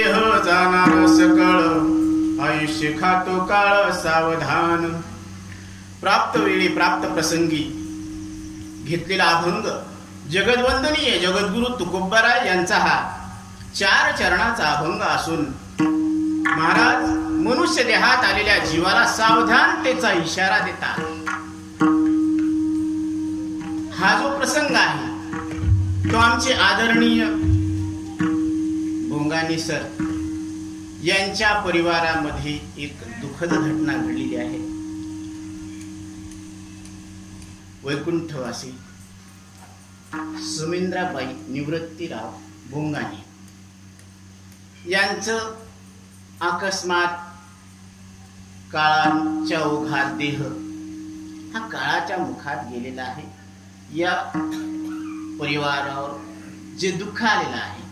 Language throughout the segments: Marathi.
देह जाणार सकळ, आयुष्य खातो काळ सावधान. प्राप्त वेळी प्राप्त प्रसंगी घेतलेला अभंग जगद्वंदनीय जगद्गुरु तुकोबाराय यांचा हा 4 चरणाचा अभंग असून महाराज मनुष्य देहात आलेल्या जीवाला सावधानतेचा इशारा देतात. हा जो प्रसंग आहे तो आमचे आदरणीय बोंगाणे सर यांच्या परिवारामध्ये एक दुःखद घटना घडलेली आहे. वैकुंठवासी सुमिंद्राबाई निवृत्तीराव बोंगाणे यांचं अकस्मात काळाच्या ओघात देह हा काळाच्या मुखात गेलेला आहे. या परिवारावर जे दुःख आलेलं आहे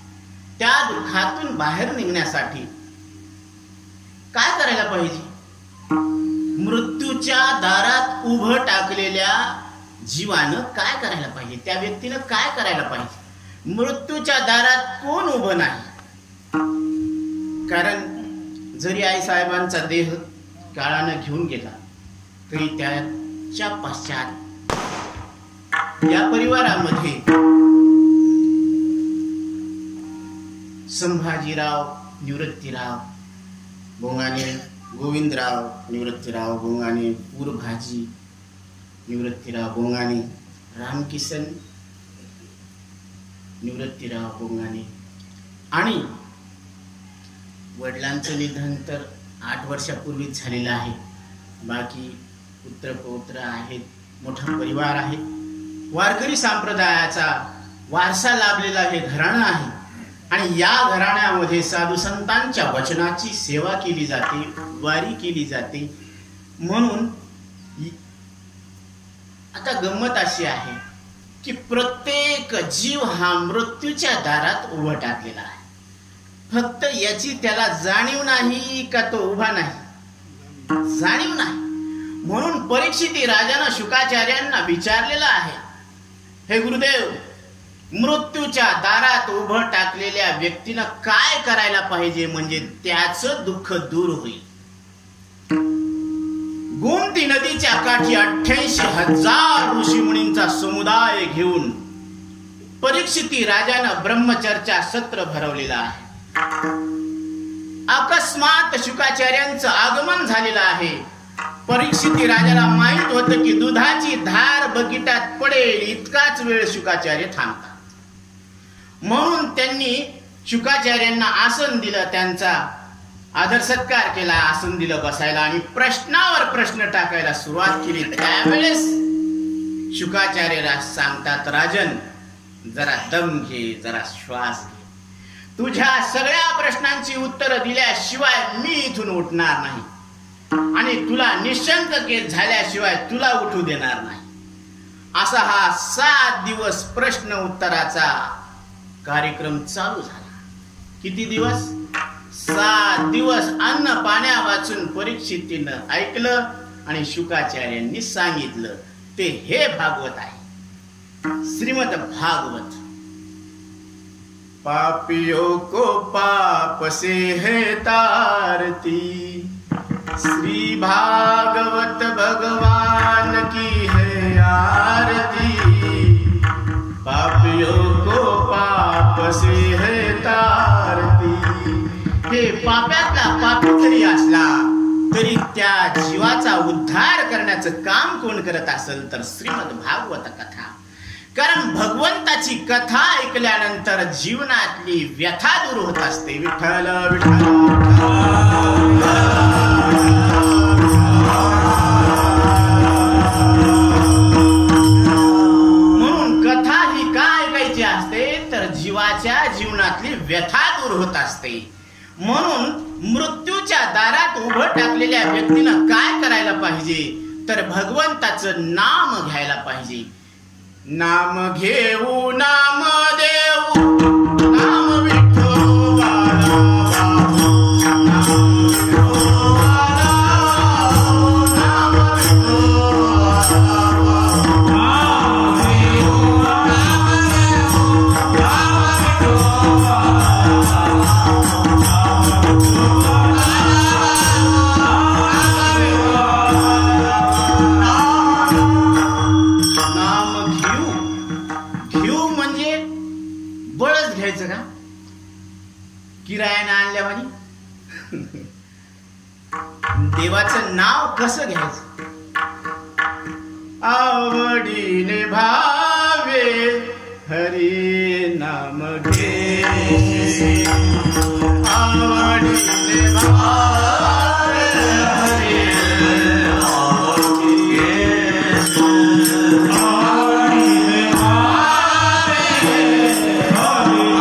त्या दुःखातून बाहेर निघण्यासाठी काय करायला पाहिजे? मृत्यूच्या दारात उभं टाकलेल्या जीवानं काय करायला पाहिजे? त्या व्यक्तीनं काय करायला पाहिजे? मृत्यूच्या दारात कोण उभं नाही? कारण जरी आई साहेबांचा देह काळानं घेऊन गेला तरी त्याच्या पश्चात या परिवारामध्ये संभाजीराव निवृत्तीराव बोंगाणे, गोविंदराव निवृत्तीराव बोंगाणे, पूरभाजी निवृत्तीराव बोंगाणे, रामकिसन निवृत्तीराव बोंगाणे आणि वडिलांचं निधन तर 8 वर्षापूर्वीच झालेलं आहे. बाकी पुत्र पौत्र आहेत, मोठा परिवार आहे. वारकरी संप्रदायाचा वारसा लाभलेला हे घराणं आहे आणि या घराण्यामध्ये साधू संतांच्या वचनाची सेवा केली जाते, वारी केली जाते. म्हणून आता गंमत अशी आहे की प्रत्येक जीव हा मृत्यूच्या दारात उभा टाकलेला आहे. फक्त याची त्याला जाणीव नाही का तो उभा नाही? जाणीव नाही. म्हणून परीक्षिती राजानं शुकाचार्यांना विचारलेलं आहे, हे गुरुदेव, मृत्यूच्या दारात उभं टाकलेल्या व्यक्तीनं काय करायला पाहिजे म्हणजे त्याचं दुःख दूर होईल? गोमती नदीच्या काठी 88,000 ऋषीमुनींचा समुदाय घेऊन परीक्षिती राजानं ब्रह्मचर्चा सत्र भरवलेलं आहे. अकस्मात शुकाचार्यांचं आगमन झालेलं आहे. परीक्षिती राजाला माहित होतं की दुधाची धार बगिटात पडेल इतकाच वेळ शुकाचार्य थांबतात. म्हणून त्यांनी शुकाचार्यांना आसन दिलं, त्यांचा आदर सत्कार केला, आसन दिलं बसायला आणि प्रश्नावर प्रश्न टाकायला सुरुवात केली. त्यावेळेस शुकाचार्य सांगतात, राजन जरा दम घे, जरा श्वास घे. तुझ्या सगळ्या प्रश्नांची उत्तरं दिल्याशिवाय मी इथून उठणार नाही आणि तुला निशंक झाल्याशिवाय तुला उठू देणार नाही. असा हा 7 दिवस प्रश्न उत्तराचा कार्यक्रम चालू झाला. किती दिवस? 7 दिवस अन्न पाण्या वाचून परीक्षितीनं ऐकलं आणि शुकाचार्यांनी सांगितलं. ते हे भागवत आहे, श्रीमद भागवत. पापियों को पाप से है तारती, श्री भागवत भगवान की है आरती. पापियों को पाप से है तारती. हे पाप्यातला पापी जरी असला तरी त्या जीवाचा उद्धार करण्याचं काम कोण करत असेल तर श्रीमद भागवत कथा. कारण भगवंताची कथा ऐकल्यानंतर जीवनातली व्यथा दूर होत असते. विठ्ठल विठ्ठल. म्हणून कथा ही काय ऐकायची असते तर जीवाच्या जीवनातली व्यथा दूर होत असते. म्हणून मृत्यूच्या दारात उभं टाकलेल्या व्यक्तीनं काय करायला पाहिजे तर भगवंताचं नाम घ्यायला पाहिजे. नाम घेऊ नाम देऊ नाम विठोबाला, नाम विठोबाला, नाम विठोबाला, नाम घेऊ नाम देऊ नाम विठोबाला. किरायानं आणल्यावानी देवाचं नाव कसं घ्यायचं? आवडीने भावे हरी नाम घे, आवडीने भावे हरी नाम घे, आवडीने भावे हरी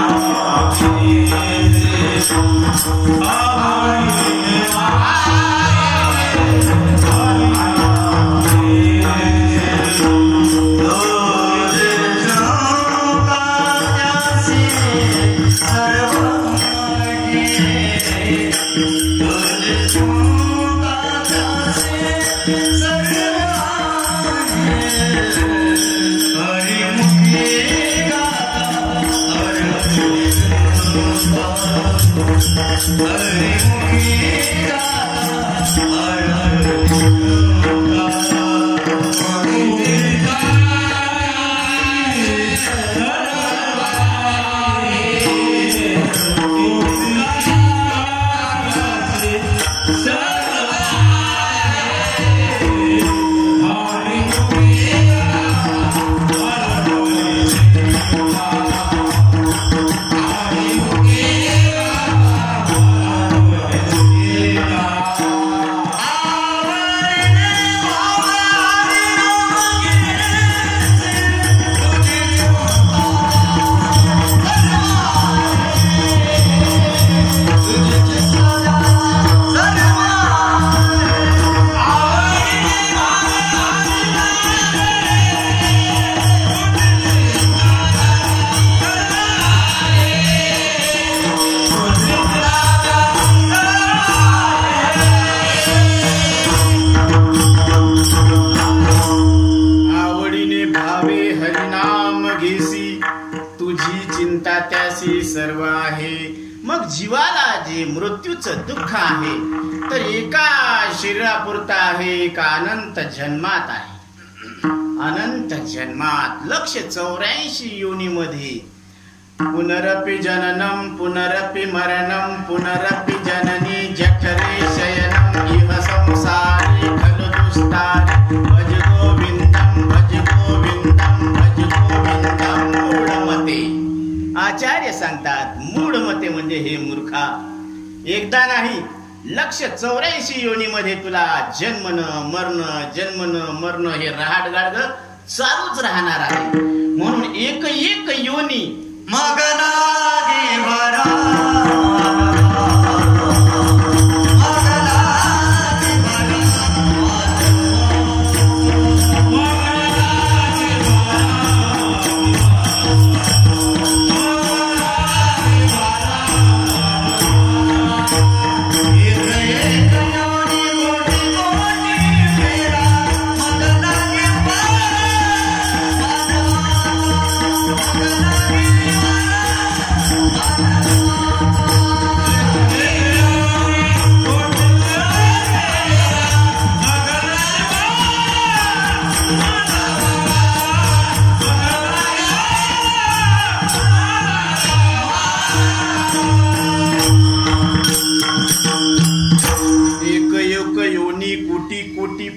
नाम सर्व आहे. मग जीवाला जे मृत्यूचं दुःख आहे तर एका शरीरापुरता आहे का अनंत जन्मात आहे? अनंत जन्मात 184 योनीमध्ये पुनरपि जननम पुनरपि मरणम पुनरपि जननी जठरे शयनम इह संसारी खलु दुस्तारी भज गोविंदम भज गोविंदम भज गोविंदम मूढमते. आचार्य सांगतात मूढमते म्हणजे हे मूर्खा, एकदा नाही 184 योनीमध्ये तुला जन्मनं मरण हे रहाट गाडग चालूच राहणार आहे. म्हणून एक एक योनी मग लागे भरा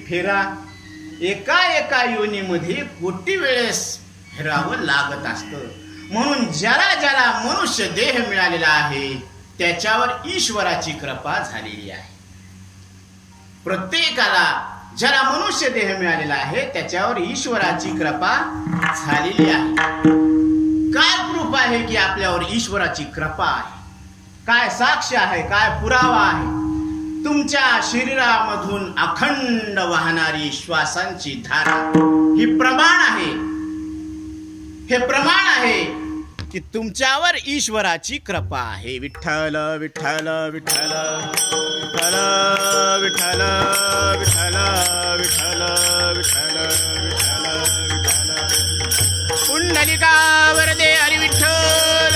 फेरा एका एका योनीमध्ये कोटी वेळेस फिरावं लागत असतं. म्हणून ज्याला ज्याला मनुष्य देह मिळालेला आहे त्याच्यावर ईश्वराची कृपा झालेली आहे. प्रत्येकाला ज्याला मनुष्य देह मिळालेला आहे त्याच्यावर ईश्वराची कृपा झालेली आहे. काय प्रूफ आहे की आपल्यावर ईश्वराची कृपा आहे? काय साक्ष आहे? काय पुरावा आहे? तुमच्या शरीरामधून अखंड वाहणारी श्वासांची धारा ही प्रमाण आहे. हे प्रमाण आहे की तुमच्यावर ईश्वराची कृपा आहे. विठ्ठल विठ्ठल विठ्ठल विठ्ठल विठ्ठल विठ्ठल विठ्ठल विठ्ठल विठ्ठल पुंडलिका वरदे हरी विठ्ठल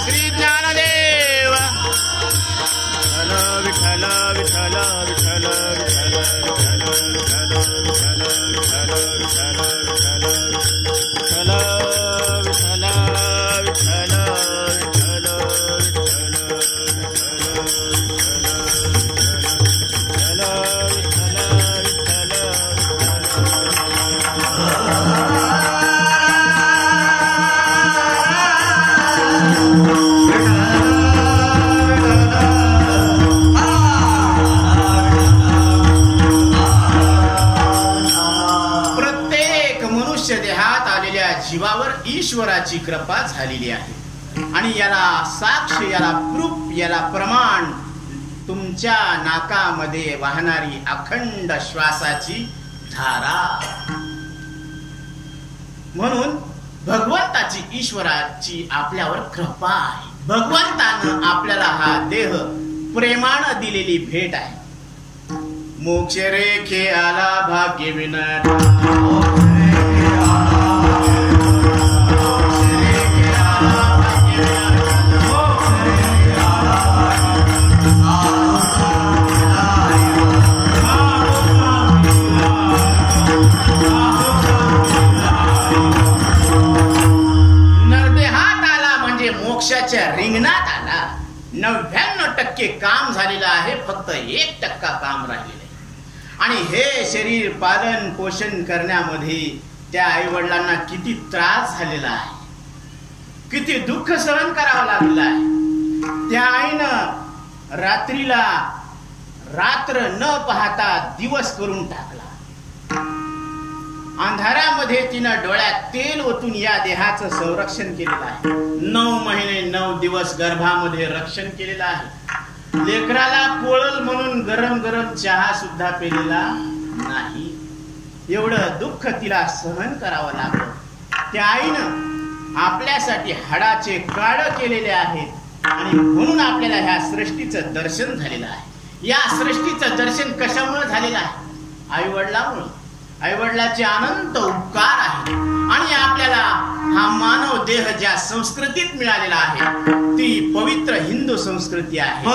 श्री ज्ञानदेव विठ्ठल विठ्ठल विठ्ठल विठ्ठल विठ्ठल विठ्ठल विठ्ठल विठ्ठल विठ्ठल विठ्ठल विठ्ठल विठ्ठल विठ्ठल विठ्ठल विठ्ठल ईश्वराची कृपा झालेली आहे. आणि याला साक्ष, याला प्रूफ, याला प्रमाण तुमच्या नाकामध्ये वाहणारी अखंड श्वासाची धारा. म्हणून भगवंताची, ईश्वराची आपल्यावर कृपा आहे. भगवंतानं आपल्याला हा देह प्रेमानं दिलेली भेट आहे. मोक्ष रेखे आला भाग्य विनता, मोक्षाच्या रिंगणात आला. 99% काम झालेलं आहे, फक्त 1% काम राहिलेलं आहे. आणि हे शरीर पालन पोषण करण्यामध्ये त्या आई वडिलांना किती त्रास झालेला आहे, किती दुःख सहन करावं लागलेलं आहे. त्या आईनं रात्रीला रात्र न पाहता दिवस करून टाकला. अंधारामध्ये तिनं डोळ्यात तेल ओतून या देहाचं संरक्षण केलेलं आहे. 9 महिने 9 दिवस गर्भामध्ये रक्षण केलेलं आहे. लेकराला पोळल म्हणून गरम गरम चहा सुद्धा पेलेला नाही. एवढं दुःख तिला सहन करावं लागलं. त्या आईनं आपल्यासाठी हाडाचे काळ केलेले आहेत. आणि म्हणून आपल्याला ह्या सृष्टीचं दर्शन झालेलं आहे. या सृष्टीचं दर्शन कशामुळे झालेलं आहे? आईवडिलामुळे. आईवडिलाचे अनंत उपकार आहे. आणि आपल्याला हा मानव देह ज्या संस्कृतीत मिळालेला आहे ती पवित्र हिंदू संस्कृती आहे.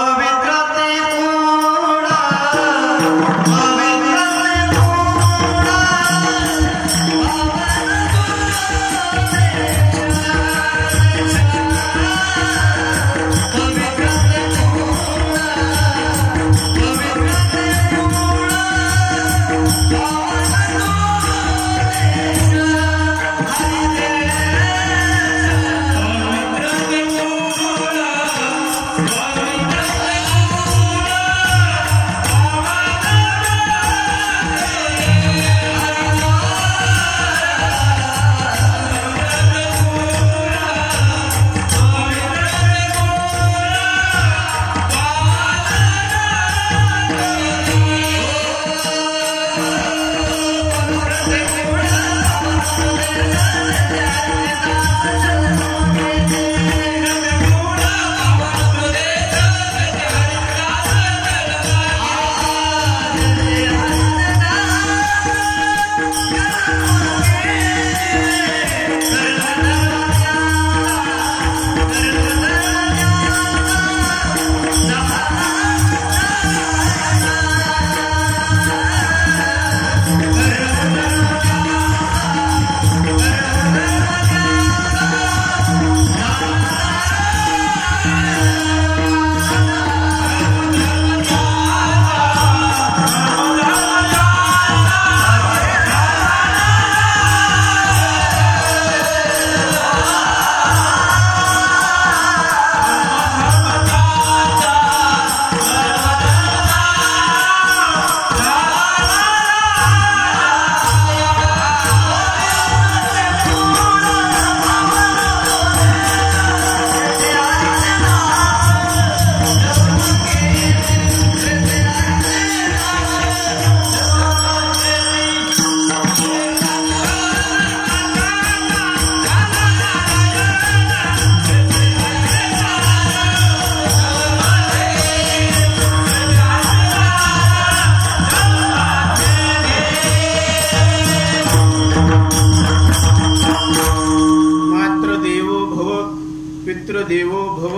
देवो भव,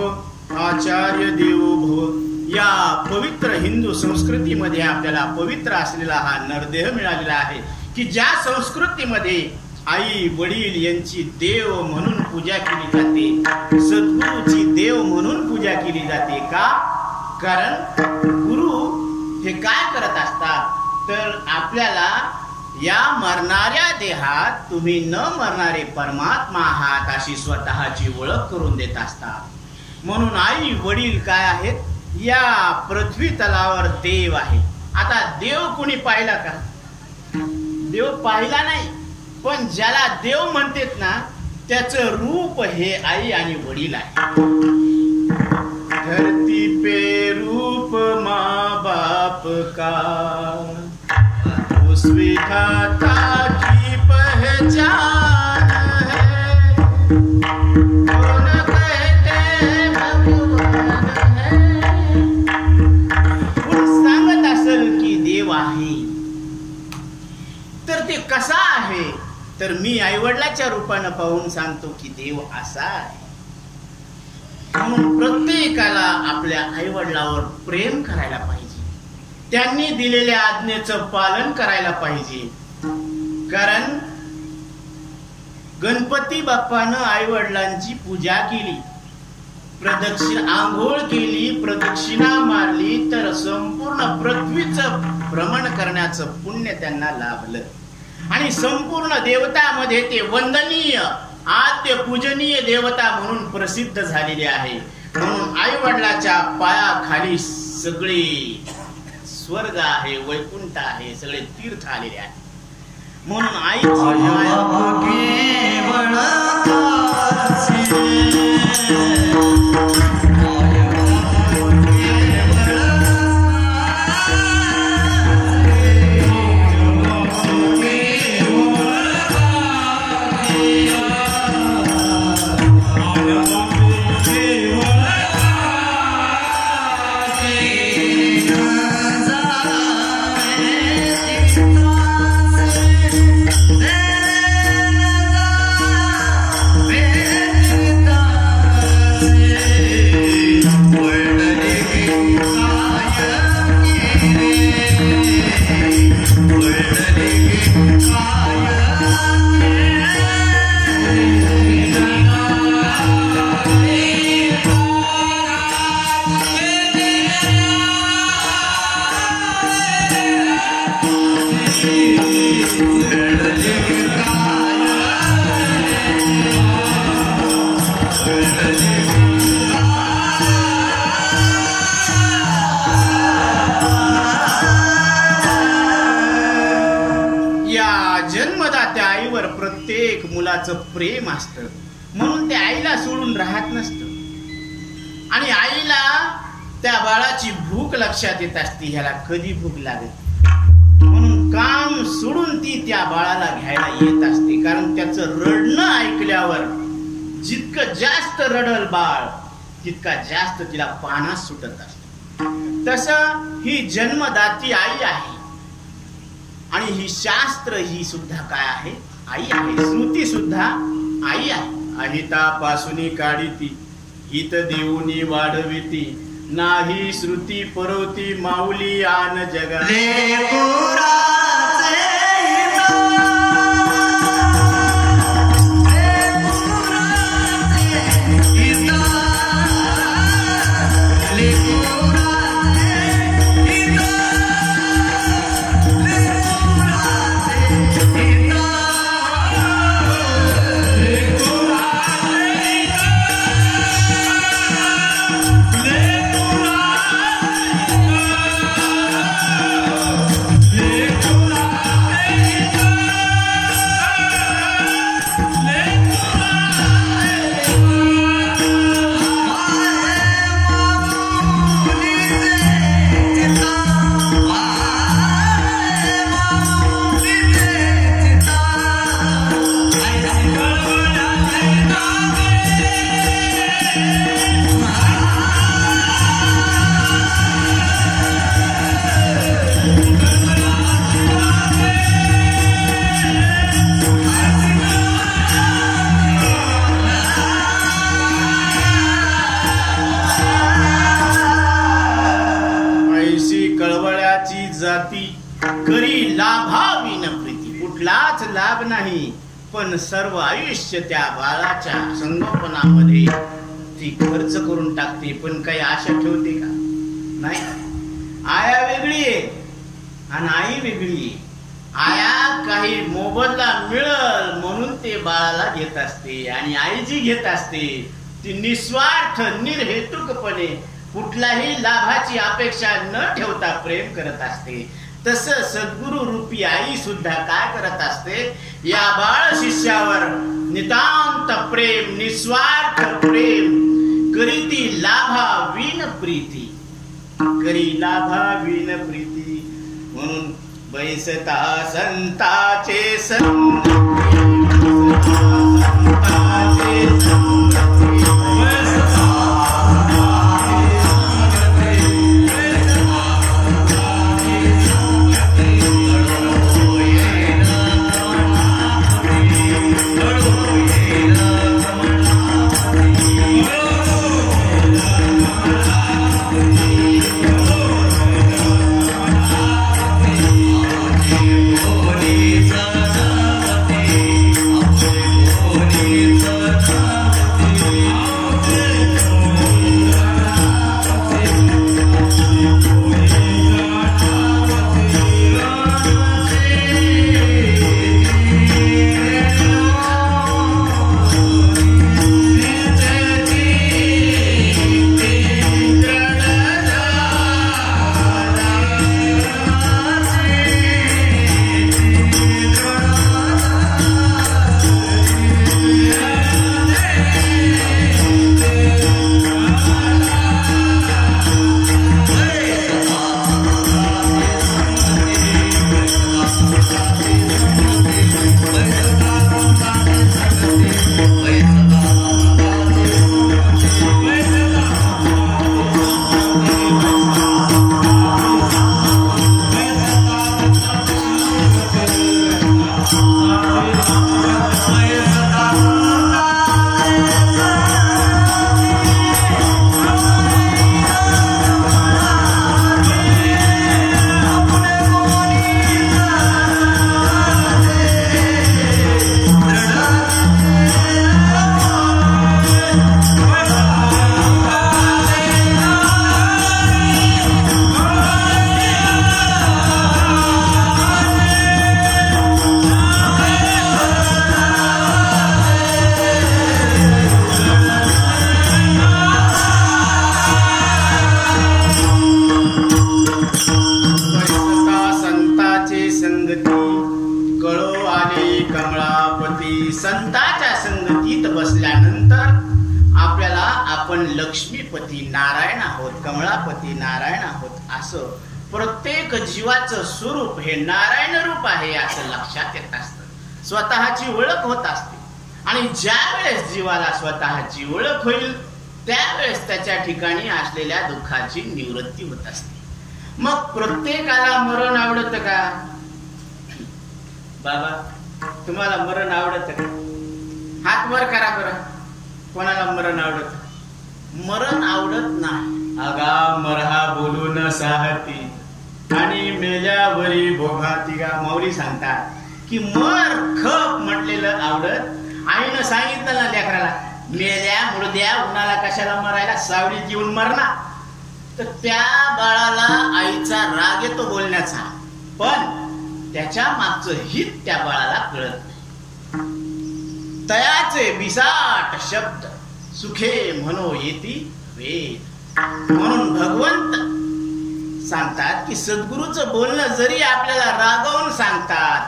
आचार्य देवो भव. या पवित्र हिंदू संस्कृतीमध्ये आपल्याला पवित्र असलेला हा नरदेह मिळालेला आहे की ज्या संस्कृतीमध्ये आई वडील यांची देव म्हणून पूजा केली जाते, सद्गुरूची देव म्हणून पूजा केली जाते. का? कारण गुरु हे काय करत असतात तर आपल्याला या मरणाऱ्या देहात तुम्ही न मरणारे परमात्मा आहात अशी स्वतःची ओळख करून देत असतात. म्हणून आई वडील काय आहेत? या पृथ्वी तलावर देव आहे. आता देव कोणी पाहिला का? देव पाहिला नाही, पण ज्याला देव म्हणतात ना त्याचं रूप हे आई आणि वडील आहे. धरती पे रूप माँ बाप का, उस विधाता की पहचान है, कौन कहते भगवान है. कोण सांगत असेल की देव आहे, तर ते कसा आहे, तर मी आईवडिलाच्या रूपानं पाहून सांगतो की देव असा आहे. म्हणून प्रत्येकाला आपल्या आईवडिलावर प्रेम करायला पाहिजे, त्यांनी दिलेल्या आज्ञेचं पालन करायला पाहिजे. कारण गणपती बाप्पानं आईवडिलांची पूजा केली, आंघोळ केली, प्रदक्षिणा मारली, तर संपूर्ण पृथ्वीचं भ्रमण करण्याचं पुण्य त्यांना लाभलं. आणि संपूर्ण देवतामध्ये ते वंदनीय, आद्य पूजनीय देवता म्हणून प्रसिद्ध झालेले आहे. म्हणून आई वडिलाच्या पायाखाली सगळे स्वर्ग आहे, वैकुंठ आहे, सगळे तीर्थ आलेले आहे. म्हणून आई जन्मदात्या आईवर प्रत्येक मुलाचं प्रेम असतं. म्हणून ते आईला सोडून राहत नसतं. आणि आईला त्या बाळाची भूक लक्षात येत असते, ह्याला कधी भूक लागत. म्हणून काम सोडून ती त्या बाळाला घ्यायला येत असते. कारण त्याचं रडणं ऐकल्यावर जितकं जास्त रडल बाळ, तितका जास्त तिला पाण्यास सुटत असत. तसं ही जन्मदाती आई आहे. आणि ही शास्त्र ही सुद्धा काय आहे, आई आहे. श्रुती सुद्धा आई आहे. अहितापासून काढिती, हित देऊनी वाढविती, नाही श्रुती परवती, माऊली आन जगा. जाती करी लाभाविन प्रीती. कुठलाच लाभ नाही, पण सर्व आयुष्य त्या बाळाच्या संगोपनामध्ये ती खर्च करून टाकते. पण काही आशा ठेवते का? नाही. आया वेगळी आहे आणि आई वेगळी आहे. आया काही मोबदला मिळल म्हणून ते बाळाला घेत असते, आणि आई जी घेत असते ती निस्वार्थ निर्हेतुकपणे कुठल्याही लाभाची अपेक्षा न ठेवता प्रेम करत असते. तसं सद्गुरु रूपी आई सुद्धा काय करत असते, या बाळ शिष्यावर नितांत प्रेम निस्वार्थ प्रेम करीती लाभा विन प्रीती, करी लाभा विन प्रीती. म्हणून बैसता संताचे संगती, संताचे संगती, संतांच्या संगतीत बसल्यानंतर आपल्याला आपण लक्ष्मीपती नारायण आहोत, कमळापती नारायण आहोत असं प्रत्येक जीवाचं स्वरूप हे नारायण रूप आहे असं लक्षात येत असतं, स्वतःची ओळख होत असते. आणि ज्या वेळेस जीवाला स्वतःची ओळख होईल त्यावेळेस त्याच्या ठिकाणी असलेल्या दुःखाची निवृत्ती होत असते. मग प्रत्येकाला मरण आवडतं का? बाबा तुम्हाला मरण आवडतं का? हात वर करा बरं. कोणाला मरण आवडत? मरण आवडत नाही. अगा मरहा बोलून साहती आणि मेल्यावरी भोगाती गा. माऊली सांगतात की मर खप म्हटलेलं आवडत. आईनं सांगितलं ना लेकराला, मेल्या मुळद्या उन्हाला कशाला मरायला, सावलीत येऊन मरणार. तर त्या बाळाला आईचा राग येतो बोलण्याचा, पण त्याच्या मागचं हित त्या बाळाला कळत नाही. तयाचे बिसाट शब्द सुखे म्हणो येती वेद. म्हणून भगवंत सांगतात की सद्गुरूचं बोलणं जरी आपल्याला रागवून सांगतात,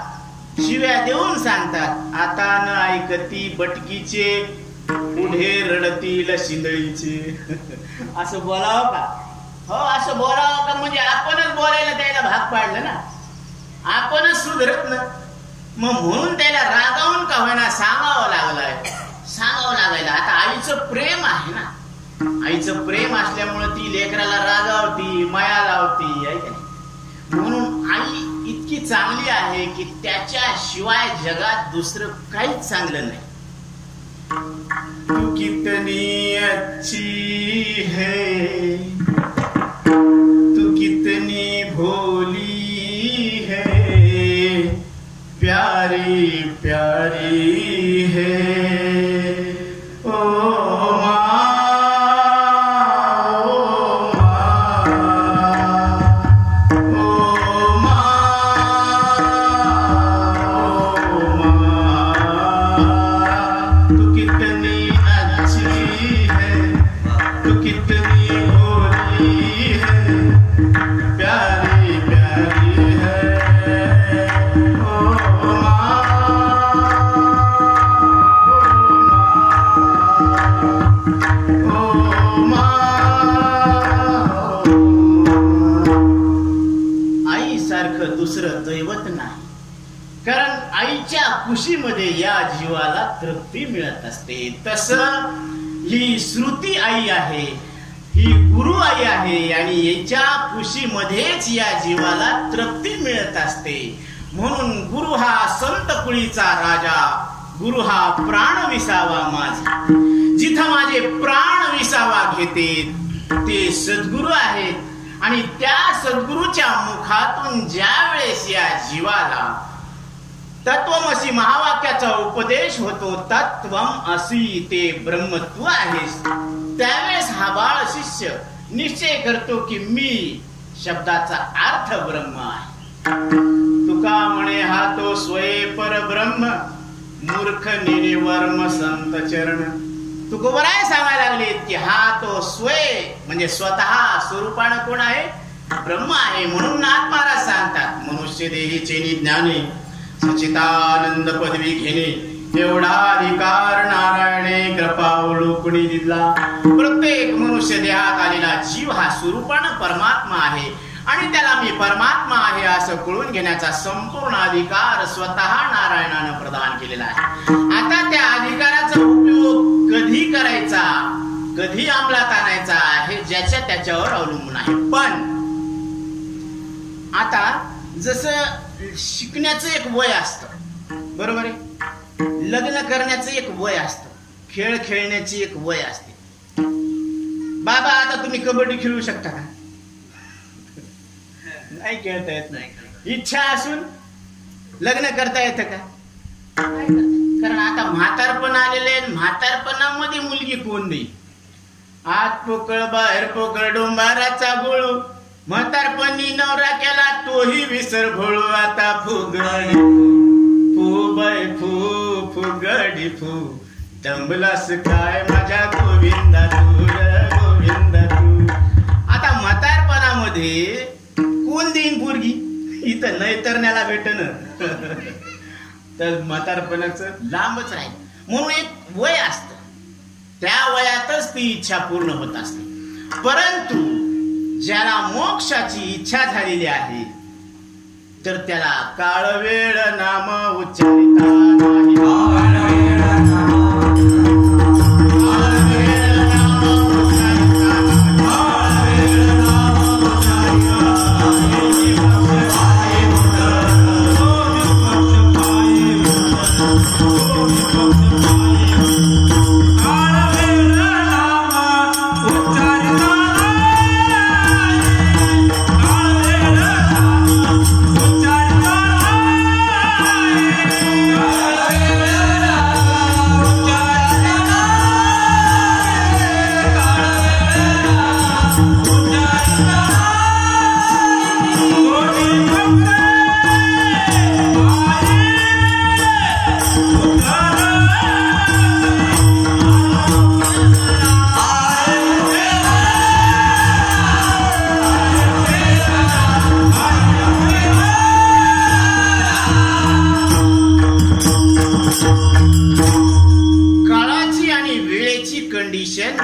शिव्या देऊन सांगतात, आता न ऐकती बटकीचे पुढे रडतील शिंदळीचे. असं बोलावं का? हो असं बोलावं का? म्हणजे आपणच बोलायला त्याला भाग पाडलं ना, आपणच सुधरत ना. मग म्हणून त्याला रागावून का होईना सांगावं लागायला. आता आईचं प्रेम आहे ना, आईचं प्रेम असल्यामुळे ती लेकराला रागावती, माया लावती आहे का नाही. म्हणून आई इतकी चांगली आहे की त्याच्याशिवाय जगात दुसरं काहीच चांगलं नाही. तू कितनी अच्छी है, तू कितनी भोली है, प्यारी प्यारी है. प्यारी आजच्या खुशीमध्ये या जीवाला तृप्ती मिळत असते. तसं ही श्रुती आई आहे, ही गुरु आई आहे आणि याच्या खुशीमध्येच या जीवाला तृप्ती मिळत असते. म्हणून गुरु हा संत कुळीचा राजा, गुरु हा प्राण विसावा माझा. जिथं माझे प्राण विसावा घेते ते सद्गुरु आहेत आणि त्या सद्गुरूच्या मुखातून ज्या वेळेस या जीवाला तत्वमसी महावाक्याचा उपदेश होतो, तत्वम असी ते ब्रह्मत्व आहेस, त्यावेळेस हा बाळ शिष्य निश्चय करतो की मी शब्दाचा अर्थ ब्रह्म आहे. तुका म्हणे हा तो स्वये परब्रह्म, मूर्ख निर्वर्म संत चरण. तुकोबराय सांगायला लागले की हा तो स्वय म्हणजे स्वतः स्वरूपानं कोण आहे? ब्रह्म आहे. म्हणून नाथ महाराज सांगतात, मनुष्य देहीचे ज्ञाने सचितानंद पदवी घेणे एवढा अधिकार नारायणे कृपा ओळखुनी दिला. प्रत्येक मनुष्य देहात आलेला जीव हा स्वरूपानं परमात्मा आहे आणि त्याला मी परमात्मा आहे असं कळून घेण्याचा संपूर्ण अधिकार स्वतः नारायणानं प्रदान केलेला आहे. आता त्या अधिकाराचा उपयोग कधी करायचा, कधी अंमलात आणायचा हे ज्याच्या त्याच्यावर अवलंबून आहे. पण आता जसं शिकण्याचं एक वय असतं, बरोबर आहे, लग्न करण्याचं एक वय असतं, खेळ खेळण्याची एक वय असते. बाबा आता तुम्ही कबड्डी खेळू शकता का? नाही खेळता येत. नाही. इच्छा असून लग्न करता येतं का? कारण आता म्हातारपण आलेले, म्हातारपणामध्ये मुलगी कोण देईल? आत पोकळ बाहेर पोकळ डोंबाराचा गोळू, म्हातारपणी नवरा केला तोही विसर भोळू. आता फुगडी फू बाय फू फुगडी फू, दंबलास काय माझ्या गोविंदा तू गोविंदा तू. आता म्हातारपणामध्ये कोण देईन पोरगी? इथं नैतरण्याला भेटन तर म्हातारपणाचं लांबच राहील. म्हणून एक वय असतं, त्या वयातच ती इच्छा पूर्ण होत असते. परंतु ज्याला मोक्षाची इच्छा झालेली आहे तर त्याला काळ वेळ नाम उच्चारिता नाही.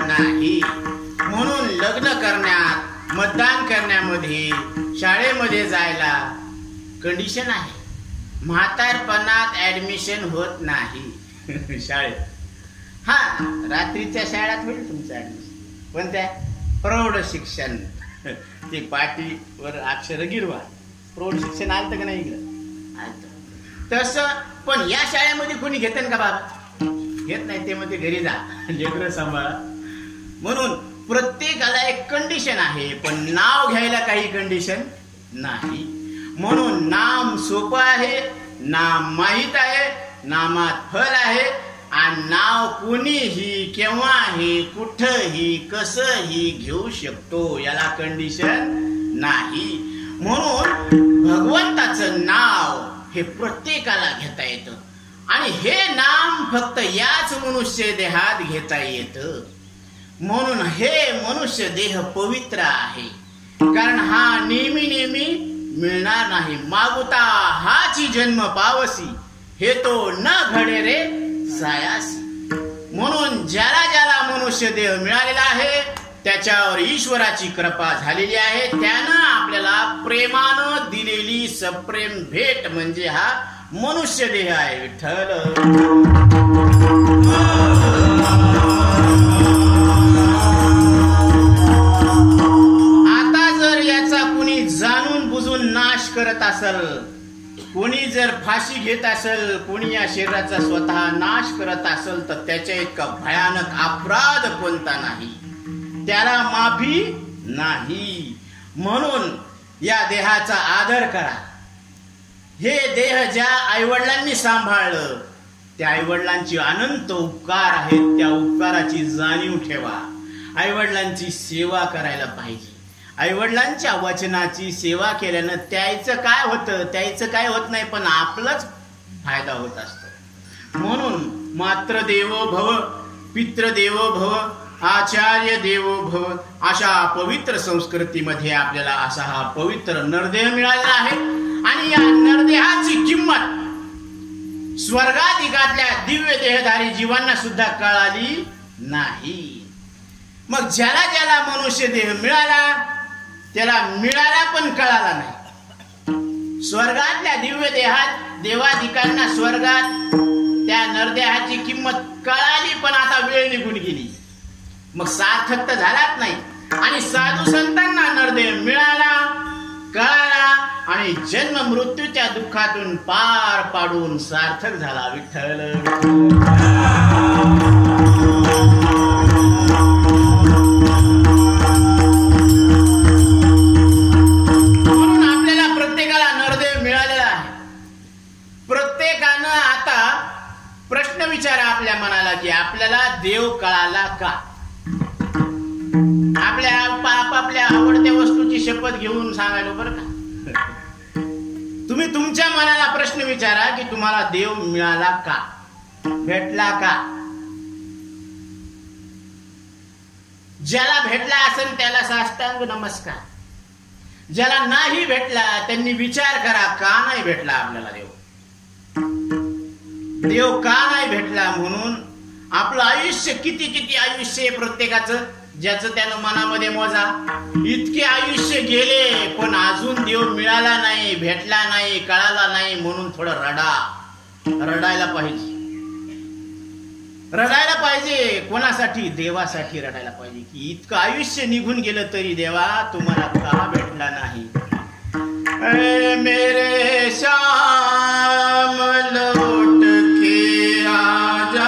नाही. म्हणून लग्न करण्यात, मतदान करण्यामध्ये, शाळेमध्ये जायला कंडिशन आहे. म्हातारपणात ऍडमिशन होत नाही शाळेत. हा, रात्रीच्या शाळेत होईल तुमचं ऍडमिशन, पण त्या प्रौढ शिक्षण ते पाटीवर अक्षर गिरवा, प्रौढ शिक्षण आलं का नाही इकडं? आलं. तसं पण या शाळेमध्ये कोणी घेते का बाबा? घेत नाही. ते मध्ये घरी जा, लेकरं सांभाळा. म्हणून प्रत्येकाला एक कंडिशन आहे, पण नाव घ्यायला काही कंडिशन नाही. म्हणून नाम सोपं आहे, नाम माहित आहे, नामात फल आहे आणि नाव कोणीही केव्हाही कुठंही कसंही घेऊ शकतो, याला कंडिशन नाही. म्हणून भगवंताचं नाव हे प्रत्येकाला घेता येतं आणि हे नाम फक्त याच मनुष्य देहात घेता येतं. म्हणून हे मनुष्य देह पवित्र आहे, कारण हा नेहमी नेहमी मिळणार नाही. मागुता हाची जन्म पावसी, हे तो न घडे रे सायासी. म्हणून ज्याला ज्याला मनुष्य देह मिळालेला आहे त्याच्यावर ईश्वराची कृपा झालेली आहे. त्यानं आपल्याला प्रेमानं दिलेली सप्रेम भेट म्हणजे हा मनुष्य देह आहे विठ्ठल. आता जर याचा कुणी जाणून बुजून नाश करत असेल, कोणी जर फाशी घेत असेल, कोणी या शरीराचा स्वतः नाश करत असेल, तर त्याच्या इतका भयानक अपराध कोणता नाही, त्याला माफी नाही. म्हणून या देहाचा आदर करा. हे देह ज्या आईवडिलांनी सांभाळलं, त्या आईवडिलांची अनंत उपकार आहेत, त्या उपकाराची जाणीव ठेवा. आईवडिलांची सेवा करायला पाहिजे. आईवडिलांच्या वचनाची सेवा केल्यानं त्याचं काय होतं, त्याचं काय होत नाही, पण आपलाच फायदा होत असतो. म्हणून मातृदेवो भव, पितृदेवो भव, आचार्य देवो भव, अशा पवित्र संस्कृतीमध्ये आपल्याला असा हा पवित्र नरदेह मिळालेला आहे. आणि या नरदेहाची किंमत स्वर्गाधिकातल्या दिव्य देहधारी जीवांना सुद्धा कळाली नाही. मग ज्याला ज्याला मनुष्य देह मिळाला, त्याला मिळाला पण कळाला नाही. स्वर्गातल्या दिव्य देहात देवाधिकांना स्वर्गात त्या नरदेहाची किंमत कळाली, पण आता वेळ निघून गेली. मग सार्थक तर झालाच नाही. आणि साधू संतांना नरदेह मिळाला, कळाला आणि जन्म मृत्यूच्या दुःखातून पार पाडून सार्थक झाला विठ्ठल. म्हणून आपल्याला प्रत्येकाला नरदेह मिळालेला आहे. प्रत्येकानं आता प्रश्न विचारा आपल्या मनाला की आपल्याला देव कळाला का? आपल्या आपापल्या आवडत्या वस्तूची शपथ घेऊन सांगायला बरं का. तुम्ही तुमच्या मनाला प्रश्न विचारा की तुम्हाला देव मिळाला का, भेटला का? ज्याला भेटला असेल त्याला साष्टांग नमस्कार. ज्याला नाही भेटला त्यांनी विचार करा का नाही भेटला आपल्याला देव. देव का नाही भेटला म्हणून आपलं आयुष्य किती आयुष्य प्रत्येकाचं ज्याचं त्यानं मनामध्ये मोजा. इतके आयुष्य गेले पण अजून देव मिळाला नाही, भेटला नाही, कळाला नाही म्हणून थोडं रडायला पाहिजे. रडायला पाहिजे. कोणासाठी? देवासाठी रडायला पाहिजे की इतकं आयुष्य निघून गेलं तरी देवा तुम्हाला का भेटला नाही. मेरे श्याम लौट के आजा,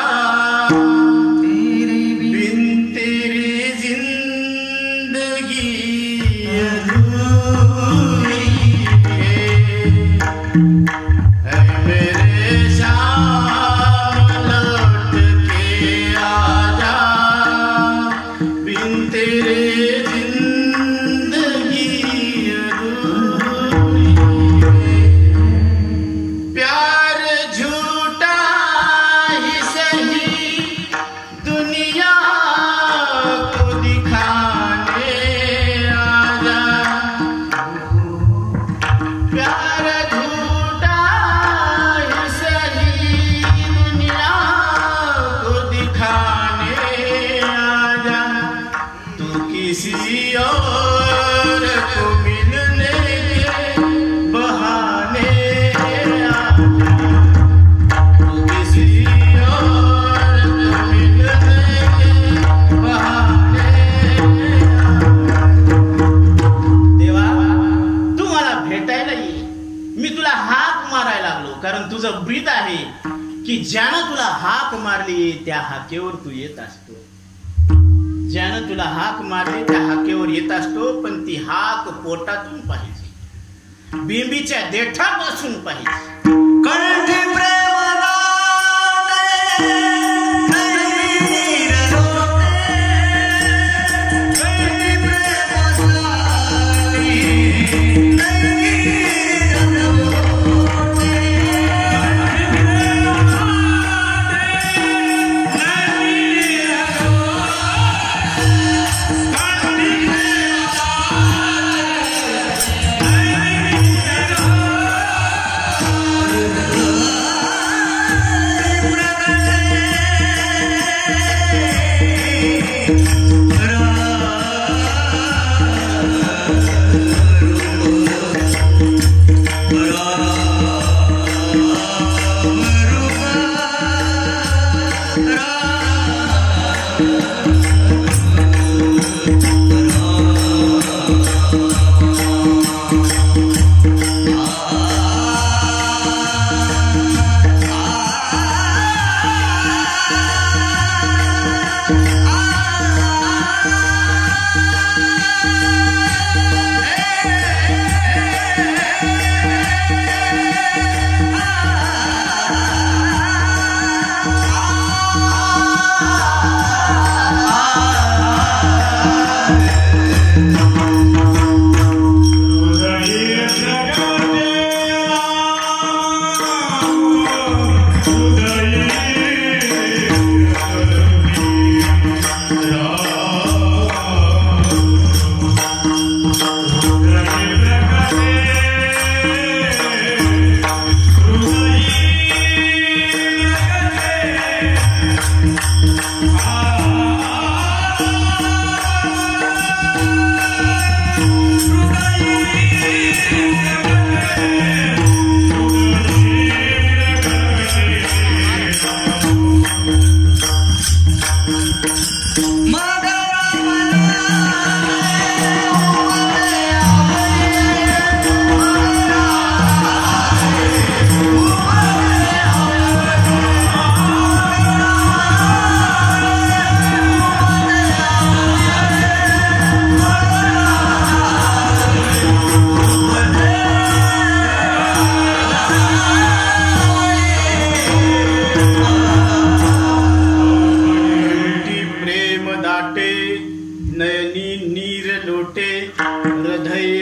ज्यानं तुला हाक मारली त्या हाकेवर तू येत असतो. ज्यानं तुला हाक मारली त्या हाकेवर येत असतो. पण ती हाक पोटातून पाहिजे, बिंबीच्या देठापासून पाहिजे. कंठी प्रेम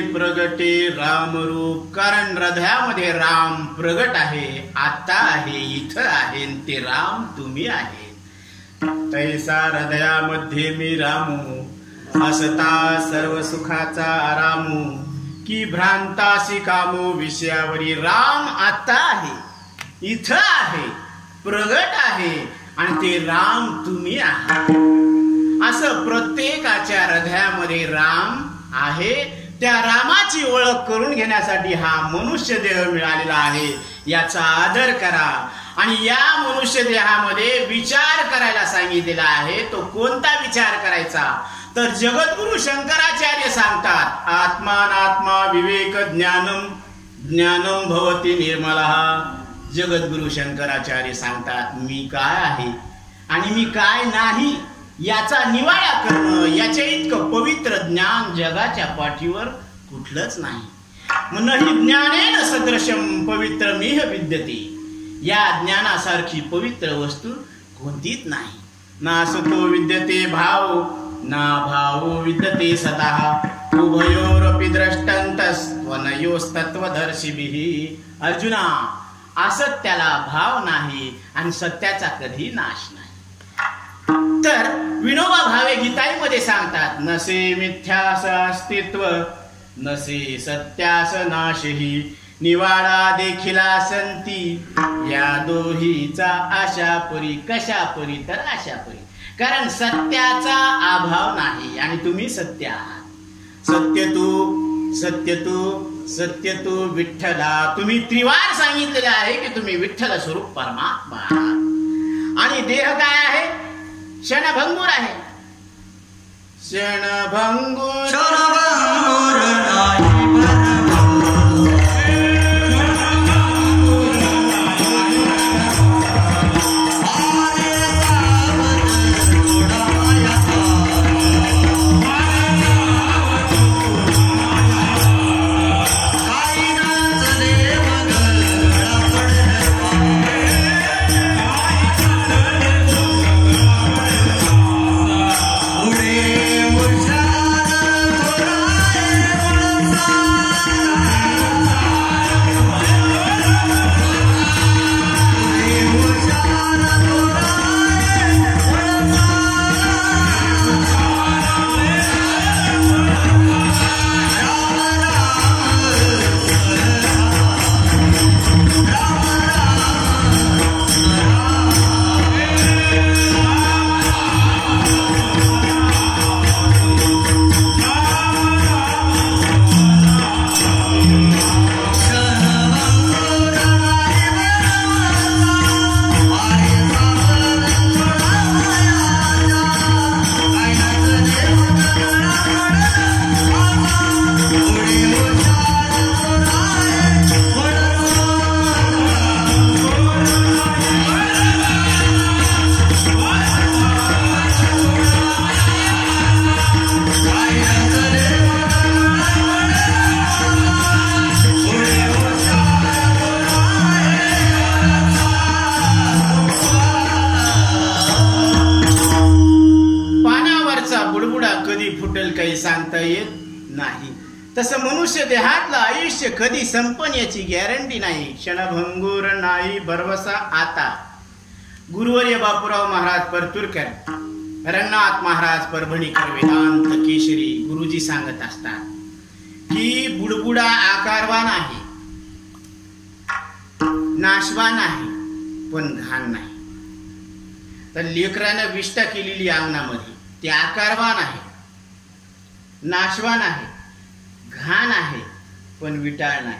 प्रगटे रामरूप, कारण हृदयामध्ये राम प्रगट आहे, आता आहे, इथं आहे, ते राम तुम्ही आहे. तैसा हृदयामध्ये मी रामू, असता सर्व सुखाचा आरामू, की भ्रांतासी कामो विषयावरी. राम आता आहे, इथं आहे, प्रगट आहे, आणि ते राम तुम्ही आहात. असं प्रत्येकाच्या हृदयामध्ये राम आहे. त्या रामाची ओळख करून घेण्यासाठी हा मनुष्य देह मिळालेला आहे. याचा आदर करा. आणि या मनुष्य देहामध्ये विचार करायला सांगितलेला आहे. तो कोणता विचार करायचा? तर जगद्गुरु शंकराचार्य सांगतात, आत्मानात्मा विवेक ज्ञानम, ज्ञानम भवती निर्मलः. जगद्गुरु शंकराचार्य सांगतात, मी काय आहे आणि मी काय नाही याचा निवाडा करणं, याच्या इतकं पवित्र ज्ञान जगाच्या पाठीवर कुठलंच नाही. मनहि ज्ञानेन सदृशम पवित्रमिह विद्यते. या ज्ञानासारखी पवित्र वस्तू कोणतीच नाही. ना सतो विद्यते भाव, ना भावो विद्यते सतः, उभयोरपि द्रष्टंतस्त्वनयोस्तत्वदर्शिभिः. अर्जुना, असत्याला भाव नाही आणि सत्याचा कधी नाश नाही. तर विनोबा भावे गीताईमध्ये सांगतात, नसे मिथ्यास अस्तित्व, नसे सत्यास नाशही, निवाडा देखिला संती, या दोहीचा आशा परी. कशा परी? तर आशा परी. कारण सत्याचा अभाव नाही आणि तुम्ही सत्य आहात. सत्य तू, सत्य तू, सत्य तू विठ्ठला. तुम्ही त्रिवार सांगितलेले आहे की तुम्ही विठ्ठल स्वरूप परमात्मा आहात. आणि देह काय आहे? क्षणभंगूर आहे. क्षणभंगूर सांगता येत नाही. तसं मनुष्य देहातलं आयुष्य कधी संपन याची गॅरंटी नाही. क्षणभंगूर नाही भरवसा आता. गुरुवर्य बापूराव महाराज परतुरकर, रंगनाथ महाराज परभणीकर, वेदांत केशरी गुरुजी सांगत असतात की बुडबुडा आकारवान आहे, नाशवान आहे, पण घाण नाही. तर लेकरानं विष्ठा केलेली अंगणामध्ये ते आकारवान आहे, नाशवान आहे, घाण आहे, पण विटाळ नाही.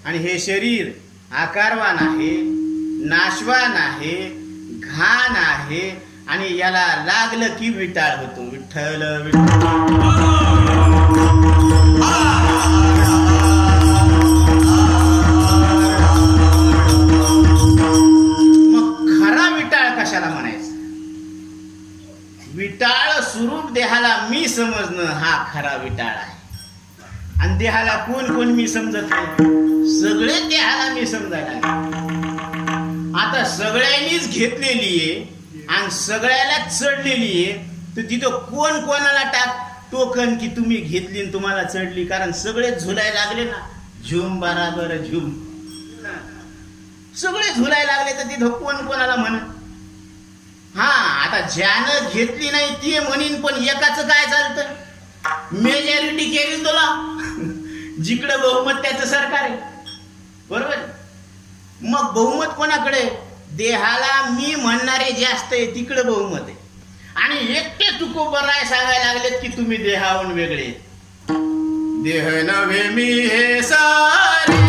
आणि हे शरीर आकारवान आहे, नाशवान आहे, घाण आहे, आणि याला लागलं की विटाळ होतो. विठ्ठल विठ्ठल. मग खरा विटाळ कशाला म्हणायचं? विटाळ स्वरूप देहाला मी समजणं हा खरा विटाळ आहे. आणि देहाला कोण कोण मी समजत नाही? सगळे देहाला मी समजायला. आता सगळ्यांनीच घेतलेली आहे आणि सगळ्याला चढलेली आहे, तर तिथं कोण कोणाला टोकन की तुम्ही घेतली आणि तुम्हाला चढली, कारण सगळे झुलायला लागले ना, झुम बराबर झुम, सगळे झुलायला लागले तर तिथं कोण कोणाला म्हणत. हा, आता ज्यानं घेतली नाही ती म्हणीन, पण एकाच काय चालतं, मेजॉरिटी केली तुला, जिकडे बहुमत त्याचं सरकार आहे, बरोबर. मग बहुमत कोणाकडे, देहाला मी म्हणणारे जास्त आहे तिकडे बहुमत आहे. आणि एकटे तुकोबराय सांगायला लागलेत की तुम्ही देहाहून वेगळे, देह नव्हे मी हे सारे,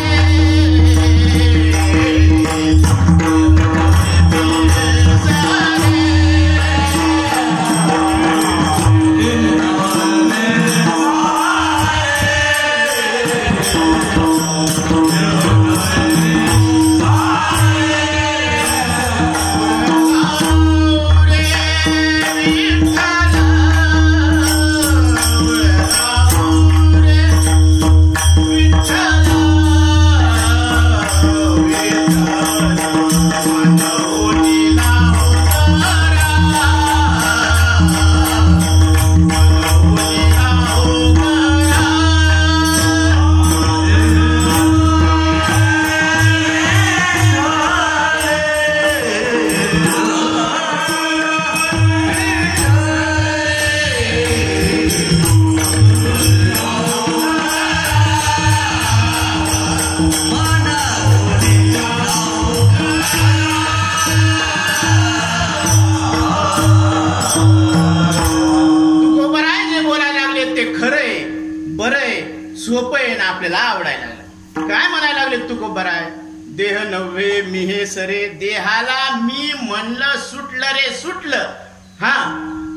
आपल्याला आवडायला लागलं. काय म्हणायला लागले तुकोबराय, देह नव्हे मी हे सरे, देहाला मी म्हणलं सुटलं रे सुटलं, हा,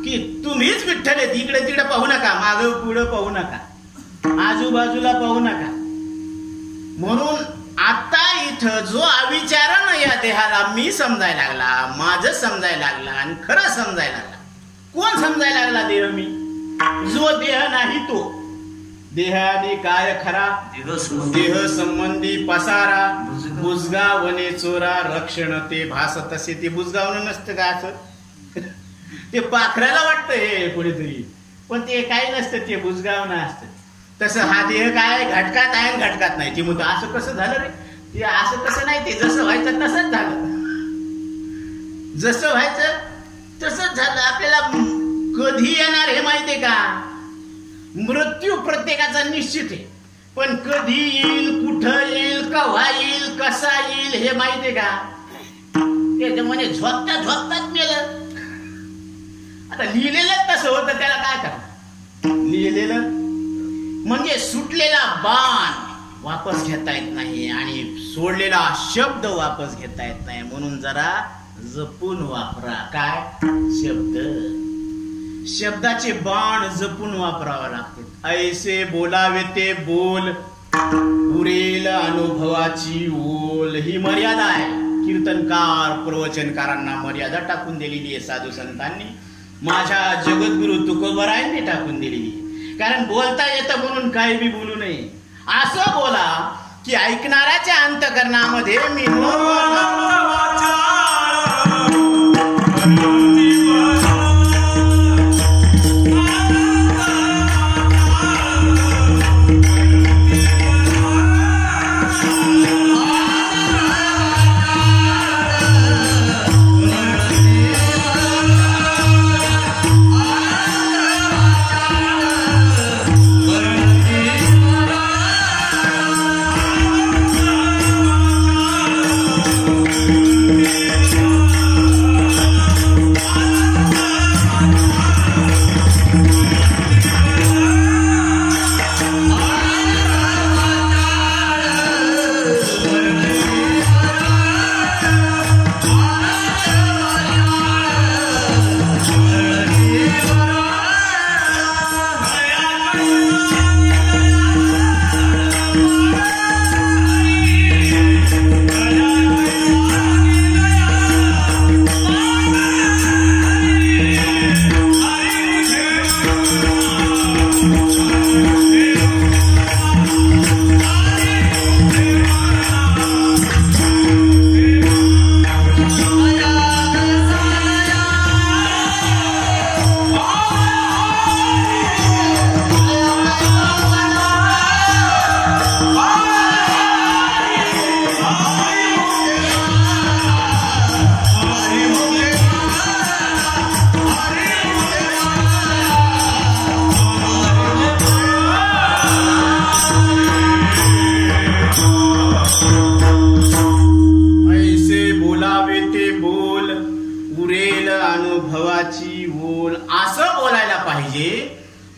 की तुम्हीच विठ्ठल आहेत, इकडे तिकडे पाहू नका, मागं पुढं पाहू नका, आजूबाजूला पाहू नका. म्हणून आता इथं जो अविचारानं या देहाला मी समजायला लागला, माझं समजायला लागला आणि खरं समजायला लागला. कोण समजायला लागला देह मी, जो देह नाही तो, देहादी काय खरा, देह संबंधी पसारा, बुजगावणे चोरा, रक्षण ते भास तसे. ते बुजगावणं नसतं का, असं ते पाखराला वाटतं हे कुठेतरी, पण ते काही नसतं, ते बुजगावणं असतं. तसं हा देह काय घटकात आहे घटकात नाही. ती म्हणतो असं कसं झालं रे, ते असं कसं नाही, ते जसं व्हायचं तसंच झालं, जसं व्हायचं तसंच झालं. आपल्याला कधी येणार हे माहितीये का, मृत्यू प्रत्येकाचा निश्चित आहे, पण कधी येईल, कुठं येईल, केव्हा येईल, कसा येईल हे माहितीये का. त्याच्यामुळे झोपता झोपताच मेलं. आता लिहिलेलं तसं होतं, त्याला काय करा, लिहिलेलं म्हणजे सुटलेला बाण वापस घेता येत नाही आणि सोडलेला शब्द वापस घेता येत नाही. म्हणून जरा जपून वापरा. काय शब्द, शब्दाचे बाण जपून वापरावे लागते. ऐसे बोलावे ते बोल, पुरेल अनुभवाची ओल. ही मर्यादा आहे. कीर्तनकार प्रवचनकारांना मर्यादा टाकून दिलेली आहे साधू संतांनी, माझ्या जगद्गुरु तुकोबरायांनी टाकून दिलेली आहे. कारण बोलता येतं म्हणून काही बी बोलू नये. असं बोला की ऐकणाऱ्याच्या अंतकरणामध्ये मी Thank you.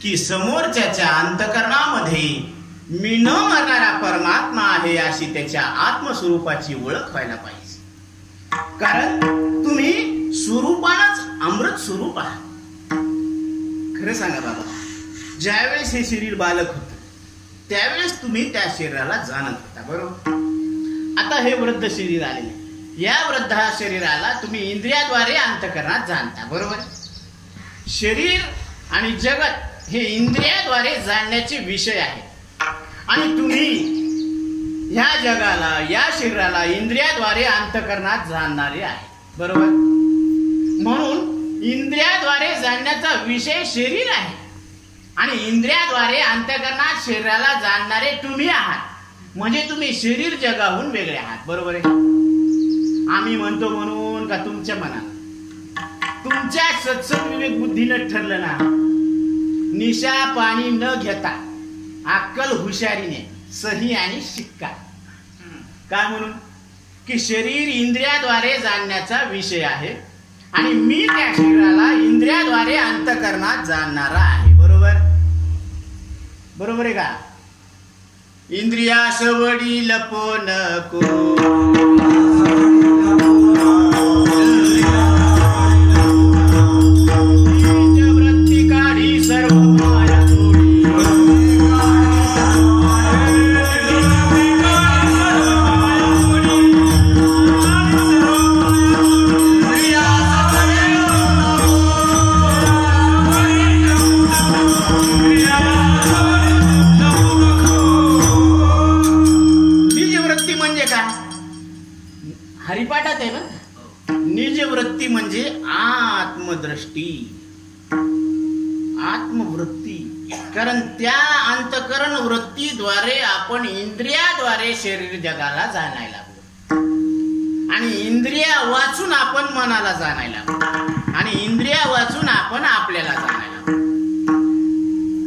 की समोरच्याच्या अंतःकरणामध्ये मी न मरणारा परमात्मा आहे अशी त्याच्या आत्मस्वरूपाची ओळख व्हायला पाहिजे. कारण तुम्ही स्वरूपानंच अमृत स्वरूप आहात. खरं सांगा बाबा, ज्यावेळेस हे शरीर बालक होतं त्यावेळेस तुम्ही त्या शरीराला जाणत होता, बरोबर. आता हे वृद्ध शरीर आलेले, या वृद्ध शरीराला तुम्ही इंद्रियाद्वारे अंतःकरणात जाणता, बरोबर. शरीर आणि जगत हे इंद्रियाद्वारे जाणण्याचे विषय आहेत आणि तुम्ही ह्या जगाला, या शरीराला इंद्रियाद्वारे अंतःकरणात जाणणारे आहे, बरोबर. म्हणून इंद्रियाद्वारे जाणण्याचा विषय शरीर आहे आणि इंद्रियाद्वारे अंतःकरणात शरीराला जाणणारे तुम्ही आहात. म्हणजे तुम्ही शरीर जगाहून वेगळे आहात, बरोबर आहे. आम्ही म्हणतो म्हणून का तुमच्या मनात, तुमच्या सत्संग विवेक बुद्धीनं ठरलं ना, निशा पाणी न घेता अक्कल हुशारीने सही आणि शिक्का, काय म्हणून की शरीर इंद्रियाद्वारे जाणण्याचा विषय आहे आणि मी त्या शरीराला इंद्रियाद्वारे अंतःकरणात जाणणारा आहे, बरोबर. बरोबर आहे का. इंद्रिया सवडी लपो नको, वृत्ती काढी सर्व माया सोडी, हरिपाठात आहे ना, निज वृत्ती म्हणजे आत्मदृष्टी, आत्मवृत्ती. कारण त्या अंतःकरण वृत्तीद्वारे आपण इंद्रियाद्वारे शरीर जगाला जाणायला लागलो आणि इंद्रिया वाचून आपण मनाला जाणायला लागलो आणि इंद्रिया वाचून आपण आपल्याला जाणायला लागलो.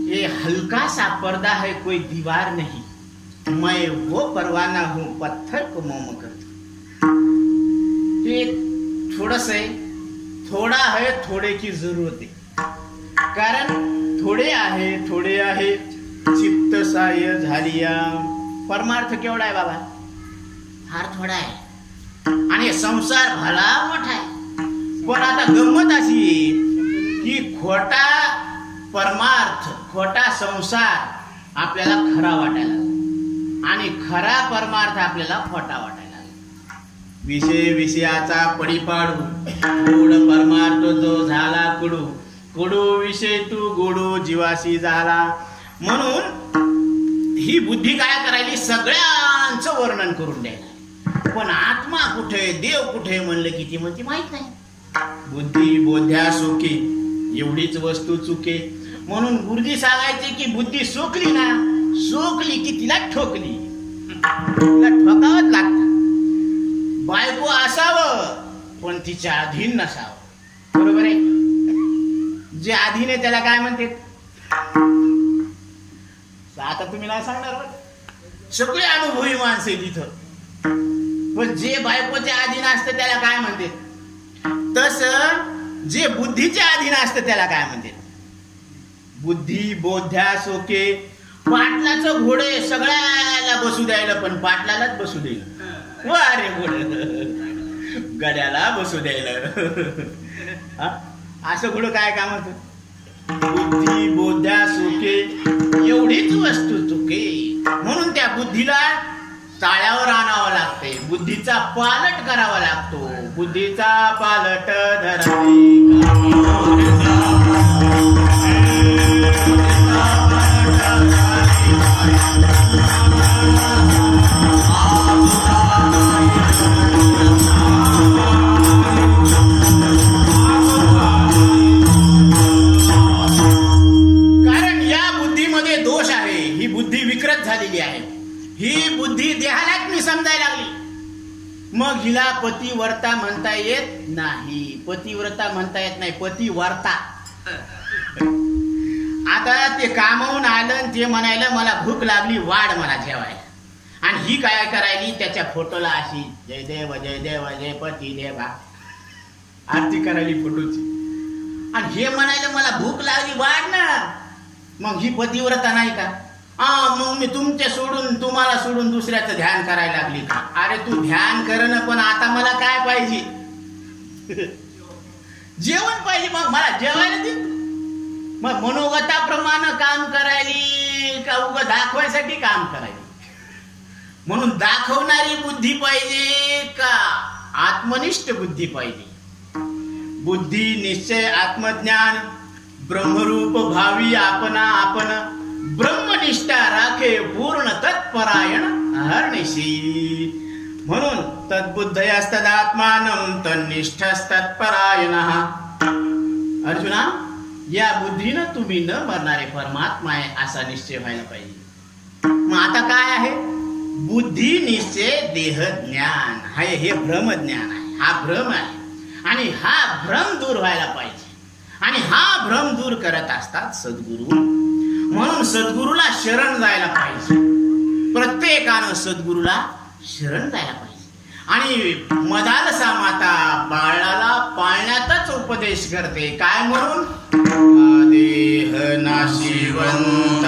ये हलका सा पर्दा है, कोई दीवार नहीं, मैं वो परवाना हूं पत्थर को मोम कर. ये थोडस आहे, थोडा है, थोडे की जरूरत आहे. कारण थोडे आहे चित्त साय झालिया. परमार्थ केवढा आहे बाबा, फार थोडा आहे आणि संसार भला मोठा आहे. पण आता गंमत अशी की खोटा परमार्थ, खोटा संसार आपल्याला खरा वाटायला आणि खरा परमार्थ आपल्याला खोटा वाटायला. विषय विषयाचा पडीपाडू, गोड परमार्थ जो झाला कुडू, कुडू विषय तू गोडू जीवाशी झाला. म्हणून ही बुद्धी काय करायली, सगळ्यांचं वर्णन करून द्यायला. पण आत्मा कुठे, देव कुठे म्हणलं की ती म्हणते माहित नाही. बुद्धी बोध्या सोके, एवढीच वस्तू चुके. म्हणून गुरुजी सांगायचे की बुद्धी सोकली ना, सोकली की तिला ठोकली, तिला ठोकावंच लागतं. बायको असावं पण तिच्या अधीन नसावं, बरोबर आहे. जे अधीन आहे त्याला काय म्हणते, आता तुम्ही नाही सांगणार, सगळे अनुभवी माणसं आहे तिथं. पण जे बायकोच्या अधीन असतं त्याला काय म्हणते, तसं जे बुद्धीच्या अधीन असतं त्याला काय म्हणते, बुद्धी बोध्या सोके. पाटलाचं घोडे सगळ्याला बसू द्यायला पण पाटलालाच बसू देईल, वारे घोड गड्याला बसू द्यायला. असं घोडं काय काम होत. बुद्धी बोध्या सुखे, एवढीच वस्तू चुके. म्हणून त्या बुद्धीला ताळ्यावर आणावं लागते, बुद्धीचा पालट करावा लागतो. बुद्धीचा पालट कारण या बुद्धीमध्ये दोष आहे. ही बुद्धी विकृत झालेली आहे. ही बुद्धी देहालाच मी समजायला लागली. मग हिला पतिव्रता म्हणता येत नाही. पतिव्रता म्हणता येत नाही, पतिव्रता. आता ते कामावून आलं ते म्हणायला मला भूक लागली, वाढ मला जेवायला. आणि ही काय करायली, त्याच्या फोटोला अशी जय देव जय देव जय पती देवा आरती करायली फोटोची. आणि हे म्हणायला मला भूक लागली, वाढ ना. मग ही पतिव्रता नाही का? मग मी तुम्हाला सोडून दुसऱ्याचं ध्यान करायला लागली का? अरे तू ध्यान कर ना, पण आता मला काय पाहिजे? जेवण पाहिजे. मग मला जेवायला दे. मग मनोगताप्रमाणे काम करायली का उगा दाखवायसाठी काम करायली? म्हणून दाखवणारी बुद्धी पाहिजे का आत्मनिष्ठ बुद्धी पाहिजे? बुद्धी, निश्चय, आत्मज्ञान, ब्रह्मरूप भावी आपण ब्रह्मनिष्ठा राखे पूर्ण तत्परायण अहर्निशी. म्हणून तद्बुद्धयस्तदात्मानं तन्निष्ठस्तत्परायणः. अर्जुना, या बुद्धीनं तुम्ही न मरणारे परमात्मा आहे असा निश्चय व्हायला पाहिजे. मग आता काय आहे? बुद्धी, निश्चय, देह ज्ञान हे ब्रह्मज्ञान आहे. हा भ्रम आहे आणि हा भ्रम दूर व्हायला पाहिजे. आणि हा भ्रम दूर करत असतात सद्गुरू. म्हणून सद्गुरूला शरण जायला पाहिजे. प्रत्येकानं सद्गुरूला शरण जायला पाहिजे. आणि मदालसा माता बाळाला पाळण्यातच उपदेश करते. काय म्हणून? देह नाशिवंत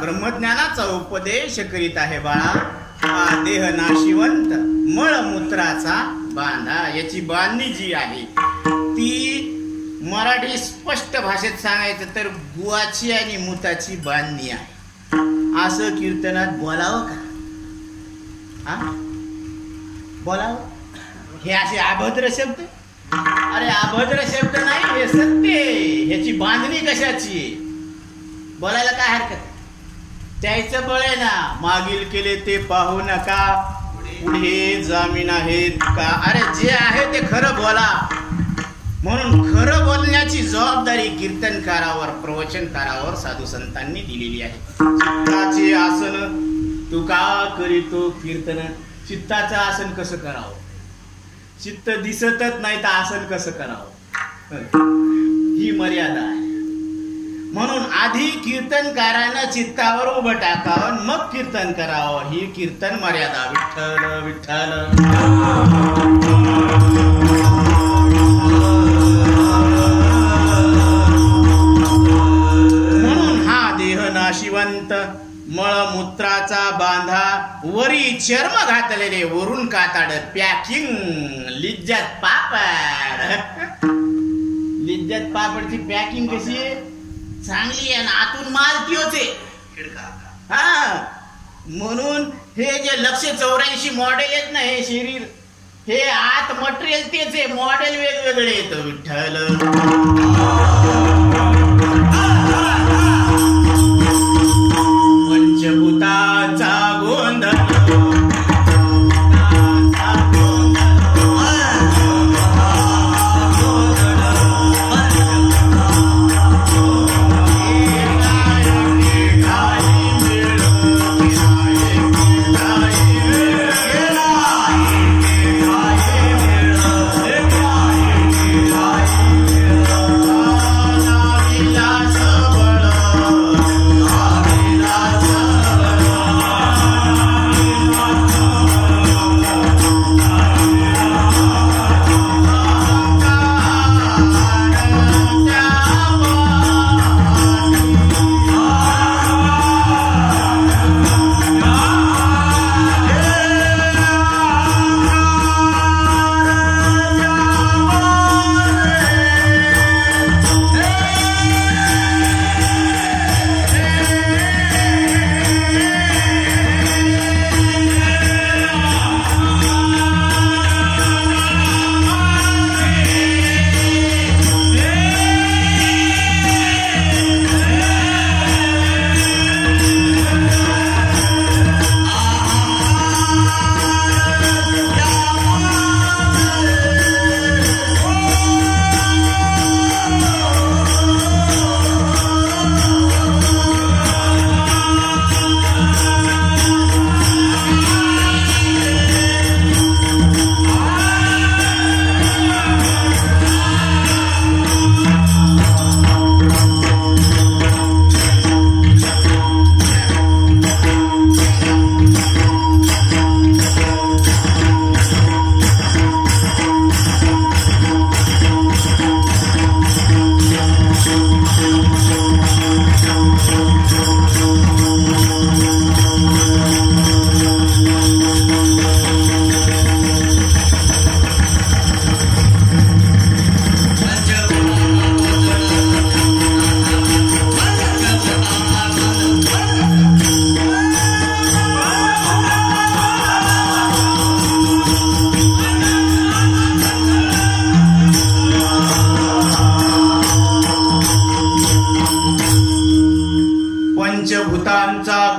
ब्रह्मज्ञानाचा उपदेश करीत आहे. बाळा, हा देह नाशिवंत मळमूत्राचा बांधा. याची बांधणी जी आहे ती मराठी स्पष्ट भाषेत सांगायचं तर गुवाची आणि मुताची बांधणी आहे. असं कीर्तनात बोलावं का? हा, बोलावं? हे असे अभद्र शब्द? अरे अभद्र शब्द नाही, हे सत्य आहे. ह्याची बांधणी कशाची? बोलायला काय हरकत? त्याचं बळ आहे ना, मागील केले ते पाहू नका, पुढे जामीन आहेत का. अरे जे आहे ते खरं बोला. म्हणून खरं बोलण्याची जबाबदारी कीर्तनकारावर, प्रवचनकारावर साधू संतांनी दिलेली आहे. चित्ताचे आसन तू का करीतो कीर्तन? चित्ताचं आसन कसं करावं? चित्त दिसतच नाही तर आसन कसं करावं? ही मर्यादा आहे. म्हणून आधी कीर्तनकारानं चित्तावर उभं टाकावं, मग कीर्तन करावं. ही कीर्तन मर्यादा. विठ्ठल विठ्ठल. म्हणून हा देह नाशिवंत, मळमूत्राचा बांधा, वरी चर्म घातलेले, वरून काताड पॅकिंग. लिज्जत पापड. लिज्जत पापडची पॅकिंग कशी आहे? चांगली आहे ना, आतून माल त्योच आहे. हा, म्हणून हे जे 184 मॉडेल आहेत ना, हे शरीर, हे आत मटेरियल तेच आहे, मॉडेल वेगवेगळे येतं. विठ्ठल. पंचभूताचा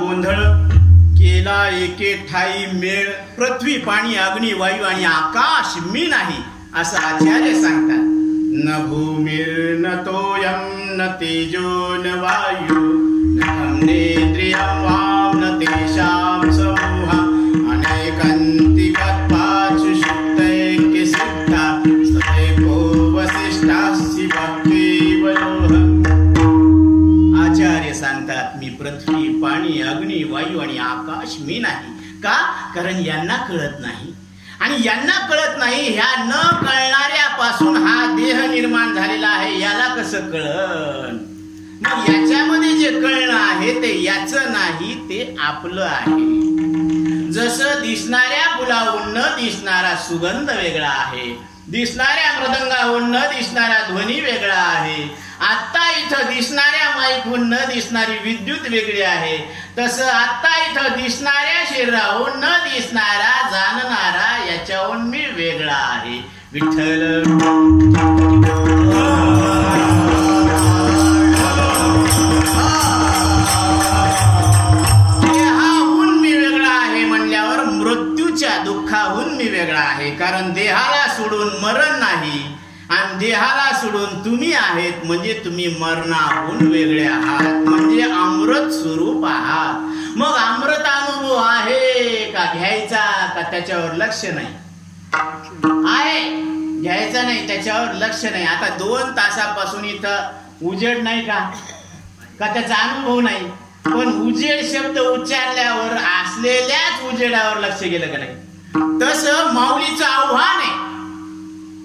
गोंधळ, एके ठाई मेळ, पृथ्वी पाणी अग्नी वायू आणि आकाश मी नाही, असं आचार्य सांगतात. न भूमिर्न तोयम न तेजो न वायू न नेत्रियं वाव न तेषां समूह अनेकान्तिकत्वाचु शुद्धैक्य सिद्धा सदैको वसिष्ठास्सि भक्तिवयोः. आचार्य सांगतात मी पृथ्वी पाणी अग्नी वायू आणि आकाश मी नाही. का? कारण यांना कळत नाही, आणि यांना कळत नाही. ह्या न कळणाऱ्यापासून हा देह निर्माण झालेला आहे. याला कसं कळण? मग याच्यामध्ये जे कळणं आहे ते याचं नाही, ते आपलं आहे. जसं दिसणाऱ्या फुलाहून न दिसणारा सुगंध वेगळा आहे, दिसणाऱ्या मृदंगाहून न दिसणारा ध्वनी वेगळा आहे. आत्ता इथं दिसणाऱ्या माईकहून न दिसणारी विद्युत वेगळी आहे. तसं आत्ता इथं दिसणाऱ्या शरीराहून न दिसणारा जाणणारा याच्याहून मी वेगळा आहे. विठ्ठल देहाहून मी वेगळा आहे म्हणल्यावर मृत्यूच्या दुःखाहून मी वेगळा आहे. कारण देहाला सोडून मरण नाही आणि देहाला सोडून तुम्ही आहेत म्हणजे तुम्ही मरणाहून वेगळे आहात, म्हणजे अमृत स्वरूप आहात. मग अमृत अनुभव आहे का घ्यायचा का त्याच्यावर लक्ष नाही आहे? घ्यायचा नाही, त्याच्यावर लक्ष नाही. आता 2 तासापासून इथं उजेड नाही का त्याचा अनुभव नाही, पण उजेड शब्द उच्चारल्यावर असलेल्याच उजेडावर लक्ष गेलं का नाही? तसं माऊलीचं आव्हान आहे.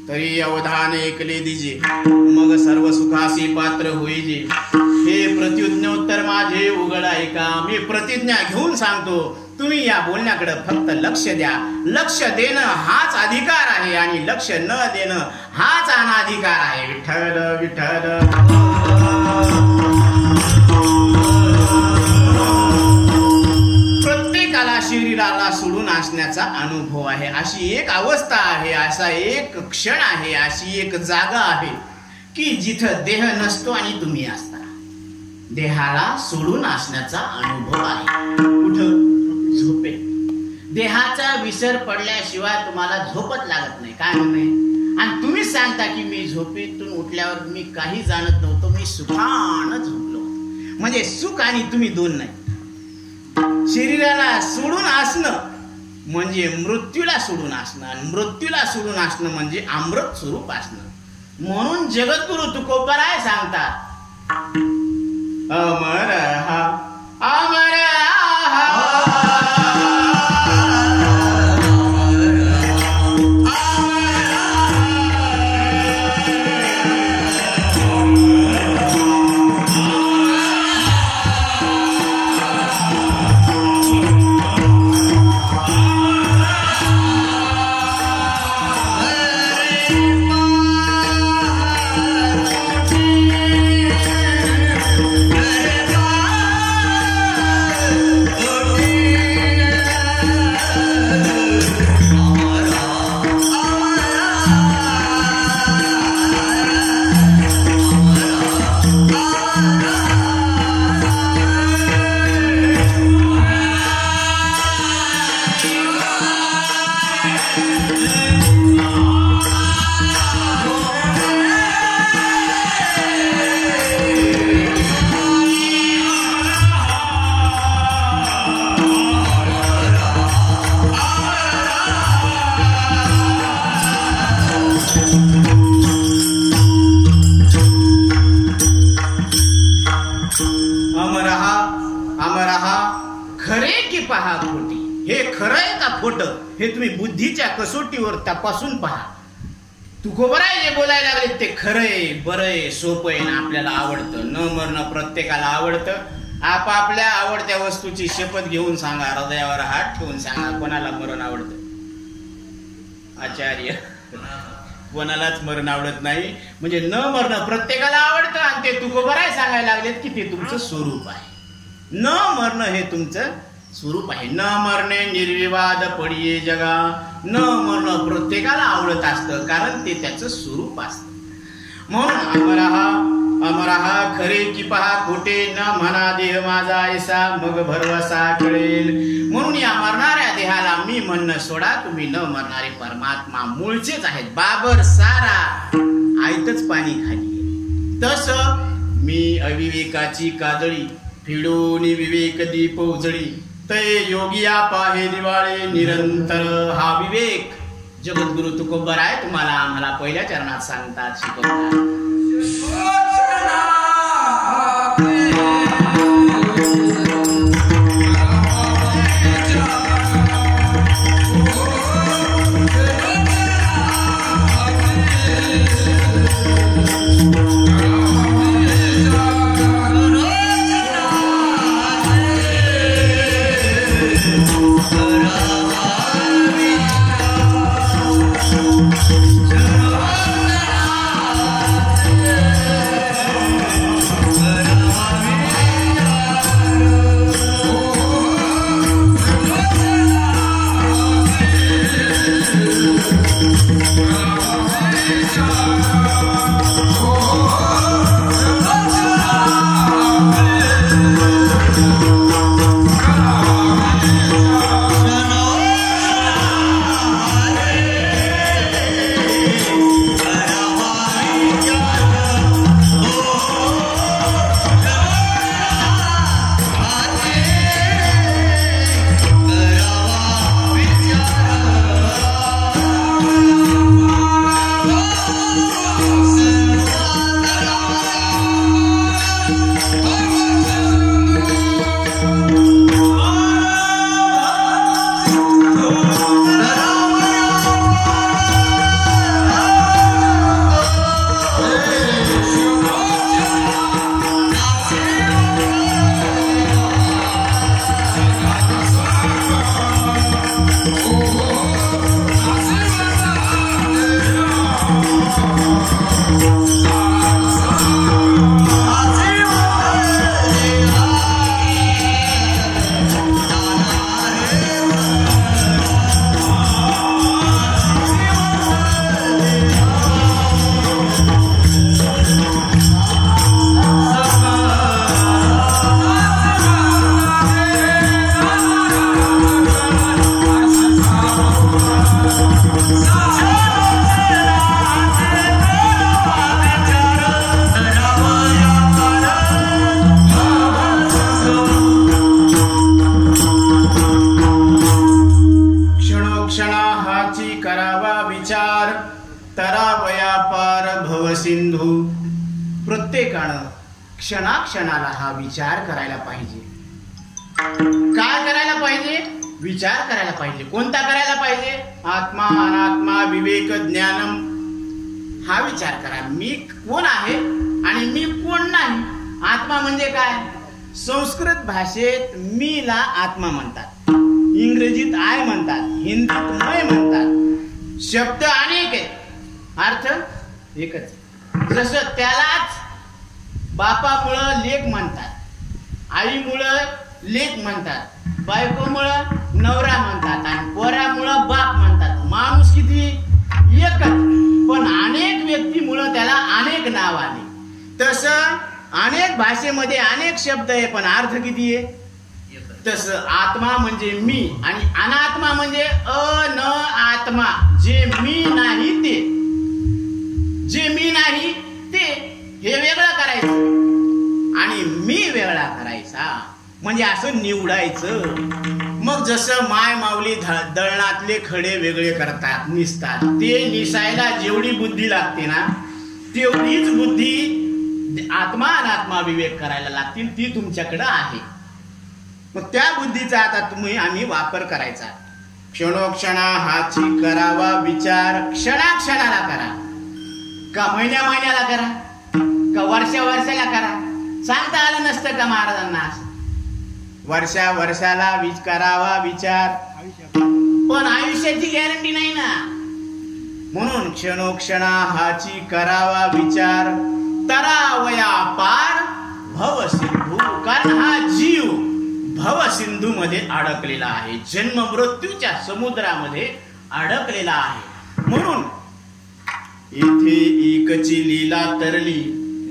तरी अवधान ऐकले दिजे मग सर्व सुखासी पात्र होईजे. हे प्रत्युज्ञोत्तर माझे उघड ऐका. मी प्रतिज्ञा घेऊन सांगतो, तुम्ही या बोलण्याकडे फक्त लक्ष द्या. लक्ष देणं हाच अधिकार आहे आणि लक्ष न देणं हाच अनाधिकार आहे. विठ्ठल विठ्ठल. प्रत्येकाला शरीराला सोडून असण्याचा अनुभव आहे. अशी एक अवस्था आहे, असा एक क्षण आहे, अशी एक जागा आहे की जिथं देह नसतो आणि तुम्ही असता. देहाला सोडून असण्याचा अनुभव आहे. कुठं? झोपेत. देहाचा विसर पडल्याशिवाय तुम्हाला झोपच लागत नाही. काय म्हणणे? आणि तुम्ही सांगता की मी झोपेतून उठल्यावर मी काही जाणत नव्हतो, मी सुखानं झोपलो. म्हणजे सुख आणि तुम्ही दोन नाही. शरीराला सोडून असणं म्हणजे मृत्यूला सोडून असणं आणि मृत्यूला सोडून असणं म्हणजे अमृत स्वरूप असणं. म्हणून जगद्गुरु तुकोबराय सांगतात, अमर हा अमर हे तुम्ही बुद्धीच्या कसोटीवर तपासून पहा. तुकोबराय जे बोलायला लागले ते खरंय, बरंय, सोपंय ना आपल्याला आवडतं. न मरणं प्रत्येकाला आवडतं. आपापल्या आवडत्या वस्तूची शपथ घेऊन सांगा, हृदयावर हात ठेवून सांगा, कोणाला मरण आवडतं? आचार्य, कोणालाच मरण आवडत नाही. म्हणजे न मरणं प्रत्येकाला आवडतं आणि ते तुकोबराय सांगायला लागलेत की ते तुमचं स्वरूप आहे. न मरणं हे तुमचं स्वरूप आहे. न मरणे निर्विवाद पडिये जगा. न मरणं प्रत्येकाला आवडत असतं कारण ते त्याचं स्वरूप असतं. म्हणून अमरहा खरे की पहा खोटे, न म्हणा देह माझा ऐसा मग भरवसा कळेल. म्हणून या मरणाऱ्या देहाला मी म्हणणं सोडा, तुम्ही न मरणारे परमात्मा मूळचेच आहेत. बाबर सारा आयतच पाणी खाली. तस मी अविवेकाची काजळी फिडून विवेक दीप उजळी. तय योगिया पाहे दिवाळे निरंतर. हा विवेक जगद्गुरु तुकोबराय तुम्हाला आम्हाला पहिल्या चरणात सांगतात, शिकवतात. Jai सिंधू. प्रत्येकानं क्षणाक्षणाला हा विचार करायला पाहिजे. काय करायला पाहिजे? विचार करायला पाहिजे. कोणता करायला पाहिजे? आत्मा अनात्मा विवेक ज्ञानम हा विचार करा. मी कोण आहे आणि मी कोण नाही. आत्मा म्हणजे काय? संस्कृत भाषेत मीला आत्मा म्हणतात, इंग्रजीत आय म्हणतात, हिंदीत मैं म्हणतात. शब्द अनेक आहेत, अर्थ एकच. जसं त्यालाच बापामुळं लेक म्हणतात, आईमुळं लेक म्हणतात, बायकोमुळं नवरा म्हणतात आणि पोरामुळं बाप म्हणतात. माणूस किती? एकच, पण अनेक व्यक्तीमुळं त्याला अनेक नाव आले. तसं अनेक भाषेमध्ये अनेक शब्द आहे, पण अर्थ किती आहे? तसं आत्मा म्हणजे मी आणि अनात्मा म्हणजे अन आत्मा. जे मी नाही ते, जे मी नाही ते, हे वेगळं करायचं आणि मी वेगळा करायचा, म्हणजे असं निवडायचं. मग जसं माय माऊली दळणातले खडे वेगळे करतात, निसतात, ते निसायला जेवढी बुद्धी लागते ना, तेवढीच बुद्धी आत्मा अनात्मा विवेक करायला लागतील, ती तुमच्याकडे आहे. मग त्या बुद्धीचा आता आम्ही वापर करायचा. क्षणोक्षणा हाची करावा विचार. क्षणाक्षणाला करा, का महिन्या महिन्याला करा, का वर्षा वर्षाला करा. सांगता आलं नसतं का महाराजांना? वर्षा वर्षाला करावा विचार, पण आयुष्याची गॅरंटी नाही ना. म्हणून क्षणोक्षणा हाची करावा विचार. तरावया पार भव सिंधू. कारण हा जीव भव सिंधू मध्ये अडकलेला आहे, जन्म मृत्यूच्या समुद्रामध्ये अडकलेला आहे. म्हणून इथे एकची लीला तरली,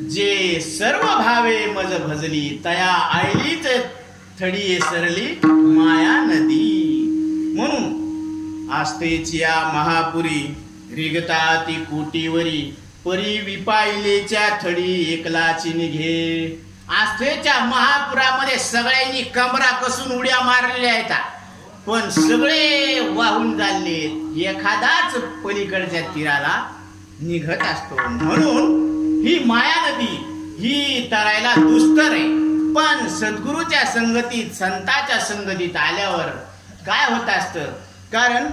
जे सर्व भावे मज भजली, तया आईलीच थडी सरली माया नदी. म्हणून आस्थेची या महापुरी रिगता ती कोटीवरी, परी विपायलेच्या थडी एकलाची निघे. आस्थेच्या महापुरामध्ये सगळ्यांनी कमरा कसून उड्या मारलेल्या आहेत, पण सगळे वाहून चालले, एखादाच पलीकडच्या तीराला निघत असतो. म्हणून ही माया नदी ही तरायला दुस्तर आहे. पण सद्गुरूच्या संगतीत, संताच्या संगतीत आल्यावर काय होत असतं? कारण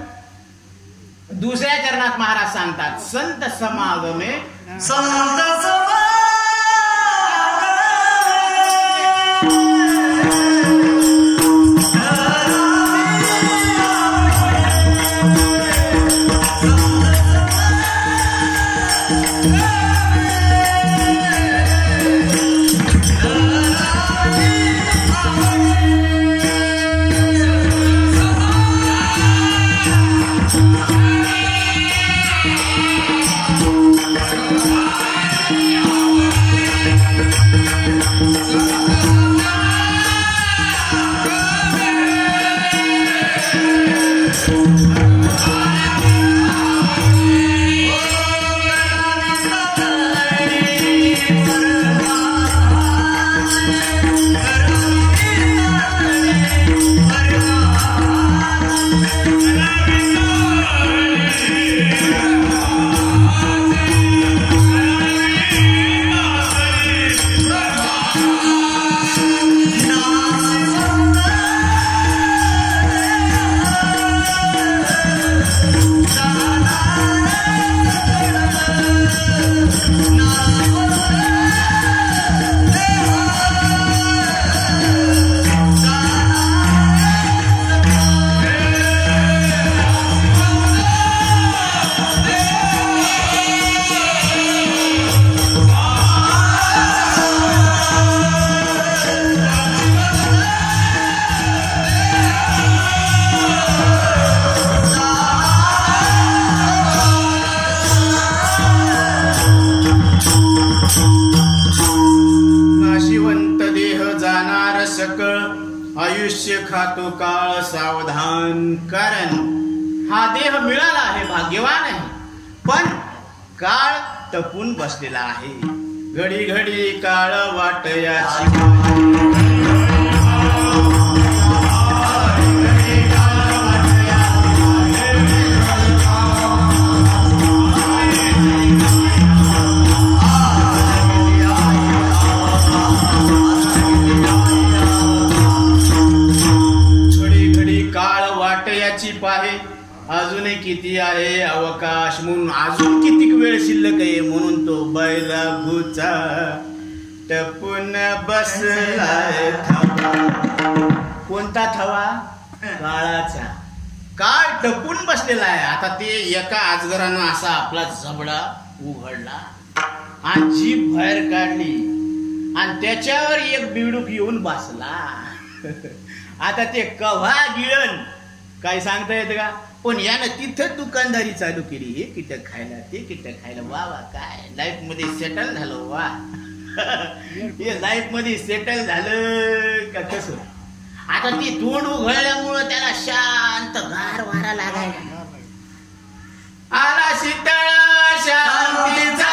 दुसऱ्या चरणात महाराज सांगतात, संत समागमे संत आयुष्य खातो काळ सावधान. कारण हा देह मिळाला आहे, भाग्यवान आहे. पण काळ टपून बसलेला आहे. घडी घडी काळ वाटयाची पाहे. अजून किती आहे अवकाश म्हणून, अजून किती वेळ शिल्लक आहे म्हणून तो बैला गुचा टपून बसलाय थवा. कोणता थवा? काळाचा. काळ टपून बसलेला आहे. आता ते एका अजगरानं असा आपला जबडा उघडला आणि जीभ बाहेर काढली आणि त्याच्यावर एक बिडूक येऊन बसला. आता ते कव्हा गिळण काय सांगता येतं का? पण यानं तिथं दुकानदारी चालू केली. हे कीटक खायला, ते कीटक खायला. वा वा, काय लाईफ मध्ये सेटल झालं. वा हे लाईफ मध्ये सेटल झालं का कसं? आता ती तोंड उघडल्यामुळं त्याला शांत गार वारा लागायला. आला शीतळ शांतीचा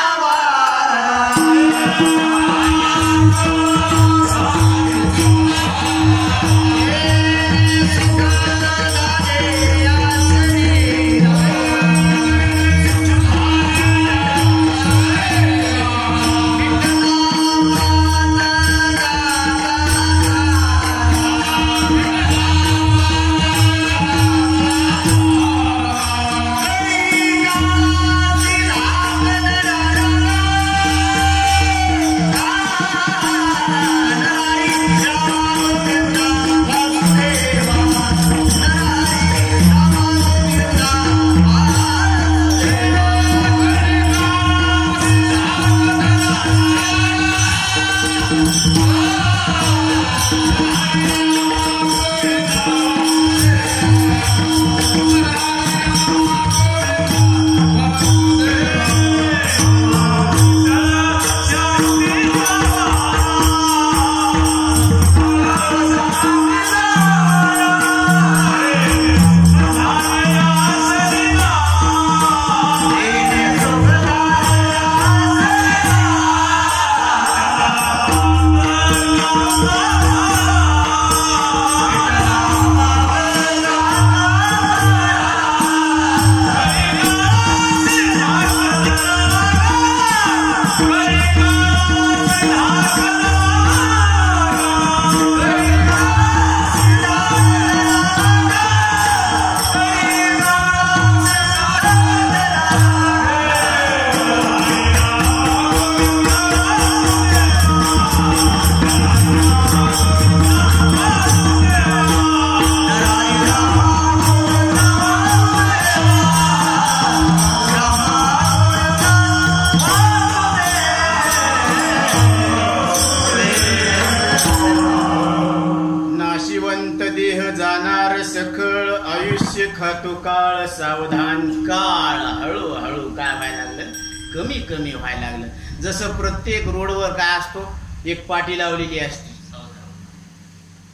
सकळ आयुष्य खातो काळ सावधान. काळ हळूहळू काय व्हायला लागलं? कमी कमी व्हायला लागलं. जसं प्रत्येक रोडवर काय असतो, एक पाटी लावलेली असते,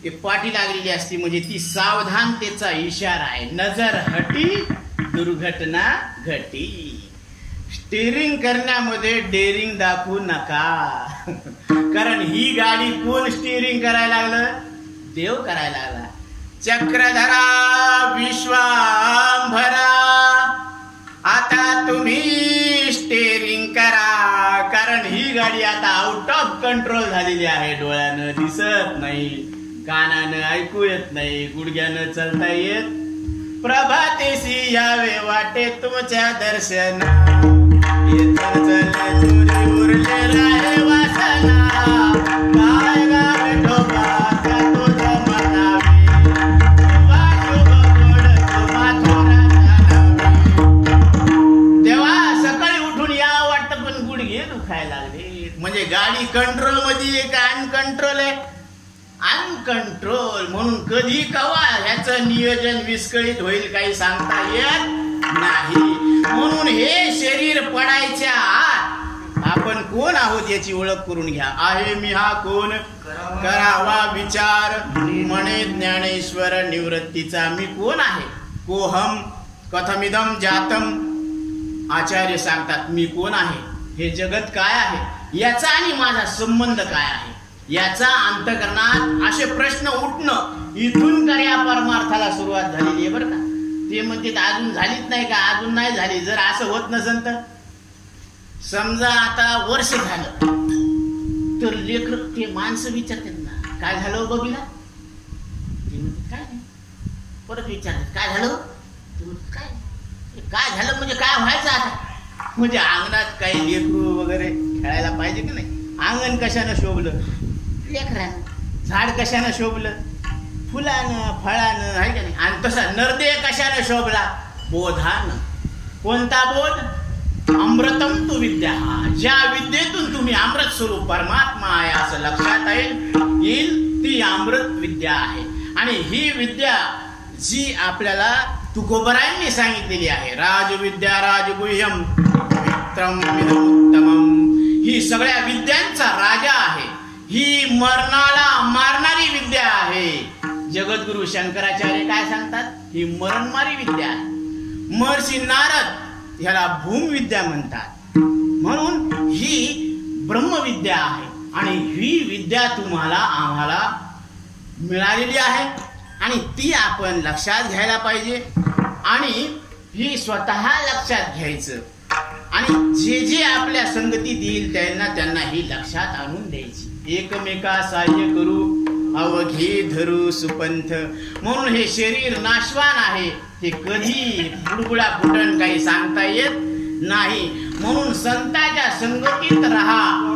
एक पाटी लागलेली असते, म्हणजे ती सावधानतेचा इशारा आहे. नजर हटी दुर्घटना घटी. स्टेरिंग करण्यामध्ये डेअरिंग दाखवू नका, कारण ही गाडी कोण स्टेरिंग करायला लागलं? देव करायला लागला. चक्रधरा विश्वांभरा आता तुम्ही स्टेरिंग करा, कारण ही गाडी आता आउट ऑफ कंट्रोल झालेली आहे. डोळ्यानं दिसत नाही, कानानं ऐकू येत नाही, गुडघ्यानं चालता येत. प्रभातेशी यावे वाटे तुमच्या दर्शना, उरलेला आहे वासना. काय गावे ठोका म्हणजे गाडी कंट्रोल मध्ये आहे का अनकंट्रोल आहे? अनकंट्रोल. म्हणून कधी कवा ह्याचं नियोजन विस्कळीत होईल काही सांगता येत नाही. म्हणून हे शरीर पडायच्या आत आपण कोण आहोत याची ओळख करून घ्या. आहे मी हा कोण? करावा विचार. म्हणे ज्ञानेश्वर निवृत्तीचा मी कोण आहे? कोहम कथमिदम जातम, आचार्य सांगतात मी कोण आहे, हे जगत काय आहे, याचा आणि माझा संबंध काय आहे, याचा अंतःकरणात असे प्रश्न उठणं, इथून कार्या परमार्थाला सुरुवात झालेली आहे बरं का. ते म्हणते अजून झालीच नाही का, अजून नाही झाली. जर असं होत नसेल तर समजा आता वर्ष झालं तर लेकर ते माणसं विचारतात ना काय झालं बघीला, ते म्हणतात काय नाही. परत विचारतात काय झालं, ते म्हणतात काय झालं म्हणजे काय व्हायचं आता. म्हणजे अंगणात काही लेकरू वगैरे खेळायला पाहिजे की नाही. अंगण कशानं शोभलं, लेकरानं. झाड कशानं शोभलं, फुलानं फळानं, आहे का नाही. आणि तसा नरदेह कशानं शोभला, बोधानं. कोणता बोध, अमृतम तू विद्या, ज्या विद्येतून तुम्ही अमृत स्वरूप परमात्मा आहे असं लक्षात येईल ती अमृत विद्या आहे. आणि ही विद्या जी आपल्याला तुकोबरायांनी सांगितलेली आहे, राजविद्या राजगुह्यम उत्तमम, ही सगळ्या विद्यांचा राजा आहे. ही मरणाला मारणारी विद्या आहे. जगद्गुरु शंकराचार्य काय सांगतात, ही मरणमारी विद्या आहे. महर्षी नारद ह्याला भूमविद्या म्हणतात. म्हणून ही ब्रह्मविद्या आहे. आणि ही विद्या तुम्हाला आम्हाला मिळालेली आहे आणि ती आपण लक्षात घ्यायला पाहिजे. आणि ही स्वतः लक्षात घ्यायचं आणि जे जे आपल्या संगतीत येईल त्यांना ही लक्षात आणून द्यायची. एकमेका सहाय्य करू अवघे धरू सुपंथ. म्हणून हे शरीर नाशवान आहे, हे कधी बुडबुडा फुटण काही सांगता येत नाही. म्हणून संतांच्या संगतीत राहा.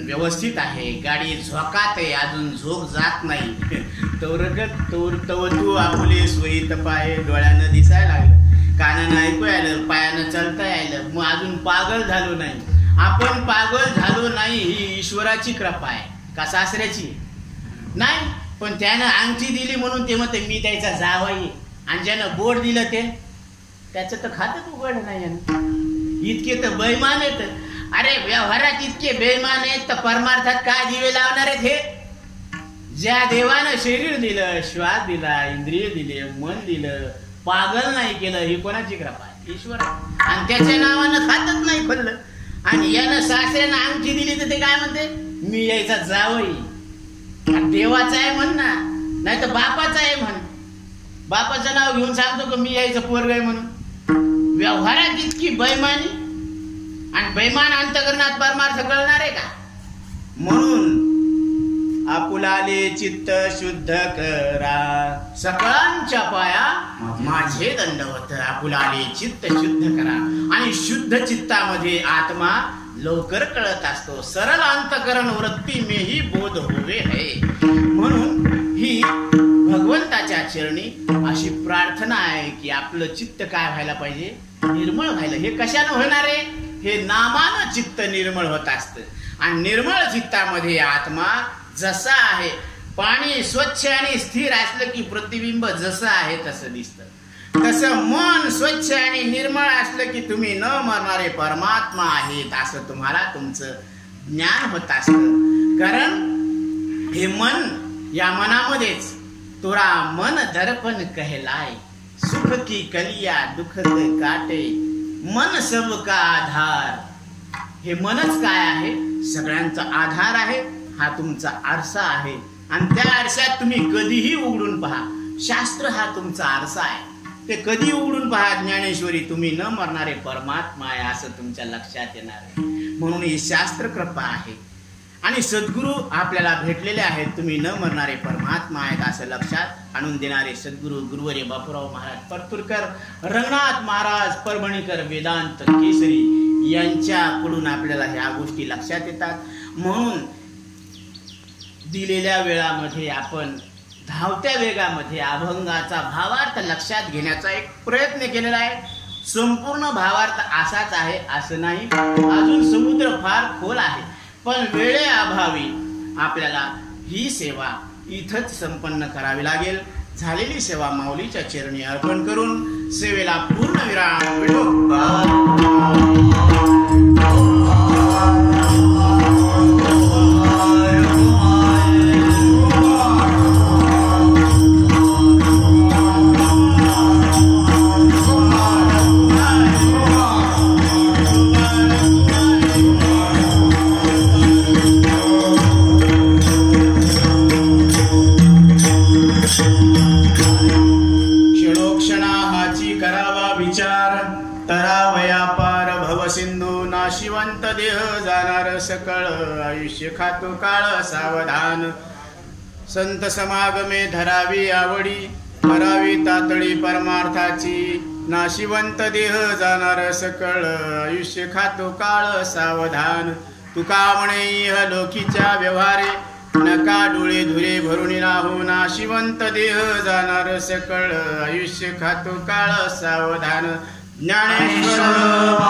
व्यवस्थित आहे, गाडी झोकात आहे, अजून झोक जात नाही, तू आपले सोयीत पाय, डोळ्यानं दिसायला लागलं, कानानं ऐकू आलं, पायानं चालता आलं, मग अजून पागल झालो नाही. आपण पागल झालो नाही ही ईश्वराची कृपा आहे का सासऱ्याची नाही. पण त्यानं अंगठी दिली म्हणून ते म्हणते मी त्याचा जावाई, आणि ज्यानं बोट दिलं ते त्याचं तर खातच उघड नाही. इतके तर बैमान आहेत. अरे व्यवहारात इतके बेईमान आहेत तर परमार्थात काय दिवे लावणार आहेत. हे ज्या देवानं शरीर दिलं, श्वास दिला, इंद्रिय दिले, मन दिलं, पागल नाही केलं, ही कोणाची कृपा आहे, ईश्वर. आणि त्याच्या नावानं खातच नाही फल्लं. आणि यानं सासऱ्यानं अंगठी दिली तर ते काय म्हणते मी यायचा जावई. देवाचा आहे म्हण ना, नाही तर बापाचा आहे म्हण. बापाचं नाव घेऊन सांगतो का मी यायचं पोरग आहे म्हणून. व्यवहारात इतकी बैमानी आणि बैमान अंतकरणात परमार्थ कळणार आहे का. म्हणून आपुलाले चित्त शुद्ध करा, सकळांच्या पाया माझे दंडवत. आपुलाले चित्त शुद्ध करा. आणि शुद्ध चित्तामध्ये आत्मा लवकर कळत असतो. सरळ अंतकरण वृत्ती मेही बोध होवे है. म्हणून ही भगवंताच्या चरणी अशी प्रार्थना आहे की आपलं चित्त काय व्हायला पाहिजे, निर्मळ व्हायला. हे कशानं होणार आहे, हे नामानं चित्त निर्मळ होत असतं. आणि निर्मळ चित्तामध्ये आत्मा जसा आहे, पाणी स्वच्छ आणि स्थिर असलं की प्रतिबिंब जसं आहे तसं दिसतं. तसं मन स्वच्छ आणि निर्मळ असलं की तुम्ही न मरणारे परमात्मा आहेत असं तुम्हाला तुमचं ज्ञान होत असतं. कारण हे मन, या मनामध्येच तुरा मन दर्पण कहलाय, सुख की कलिया दुखत काटे, मन सब का आधार. हे मनच काय आहे, सगळ्यांचा आधार आहे. हा तुमचा आरसा आहे. आणि त्या आरशात तुम्ही कधीही उघडून पहा. शास्त्र हा तुमचा आरसा आहे. ते कधी उघडून पहा, ज्ञानेश्वरी तुम्ही न मरणारे परमात्मा आहे असं तुमच्या लक्षात येणार आहे. म्हणून ही शास्त्र कृपा आहे. आणि सद्गुरू आपल्याला भेटलेले आहेत. तुम्ही न मरणारे परमात्मा आहेत असं लक्षात आणून देणारे सद्गुरू गुरुवर्य बापूराव महाराज परतूरकर, रंगनाथ महाराज परभणीकर, वेदांत केसरी यांच्याकडून आपल्याला ह्या गोष्टी लक्षात येतात. म्हणून दिलेल्या वेळामध्ये आपण धावत्या वेगामध्ये अभंगाचा भावार्थ लक्षात घेण्याचा एक प्रयत्न केलेला आहे. संपूर्ण भावार्थ असाच आहे असं नाही, अजून समुद्र फार खोल आहे. पण वेळेअभावी आपल्याला ही सेवा इथंच संपन्न करावी लागेल. झालेली सेवा माऊलीच्या चरणी अर्पण करून सेवेला पूर्ण विराम नाशिवंत देह जाणार सकळ, आयुष्य खातो काळ सावधान. संत समागमे धरावी आवडी, करावी तातडी परमार्थाची. नाशिवंत देह जाणार सकळ, आयुष्य खातो काळ सावधान. तुका म्हणे इह लोकीच्या व्यवहारे, नका डोळे धुरे भरून राहू. नाशिवंत देह जाणार सकळ, आयुष्य खातो काळ सावधान. ज्ञानेश्वर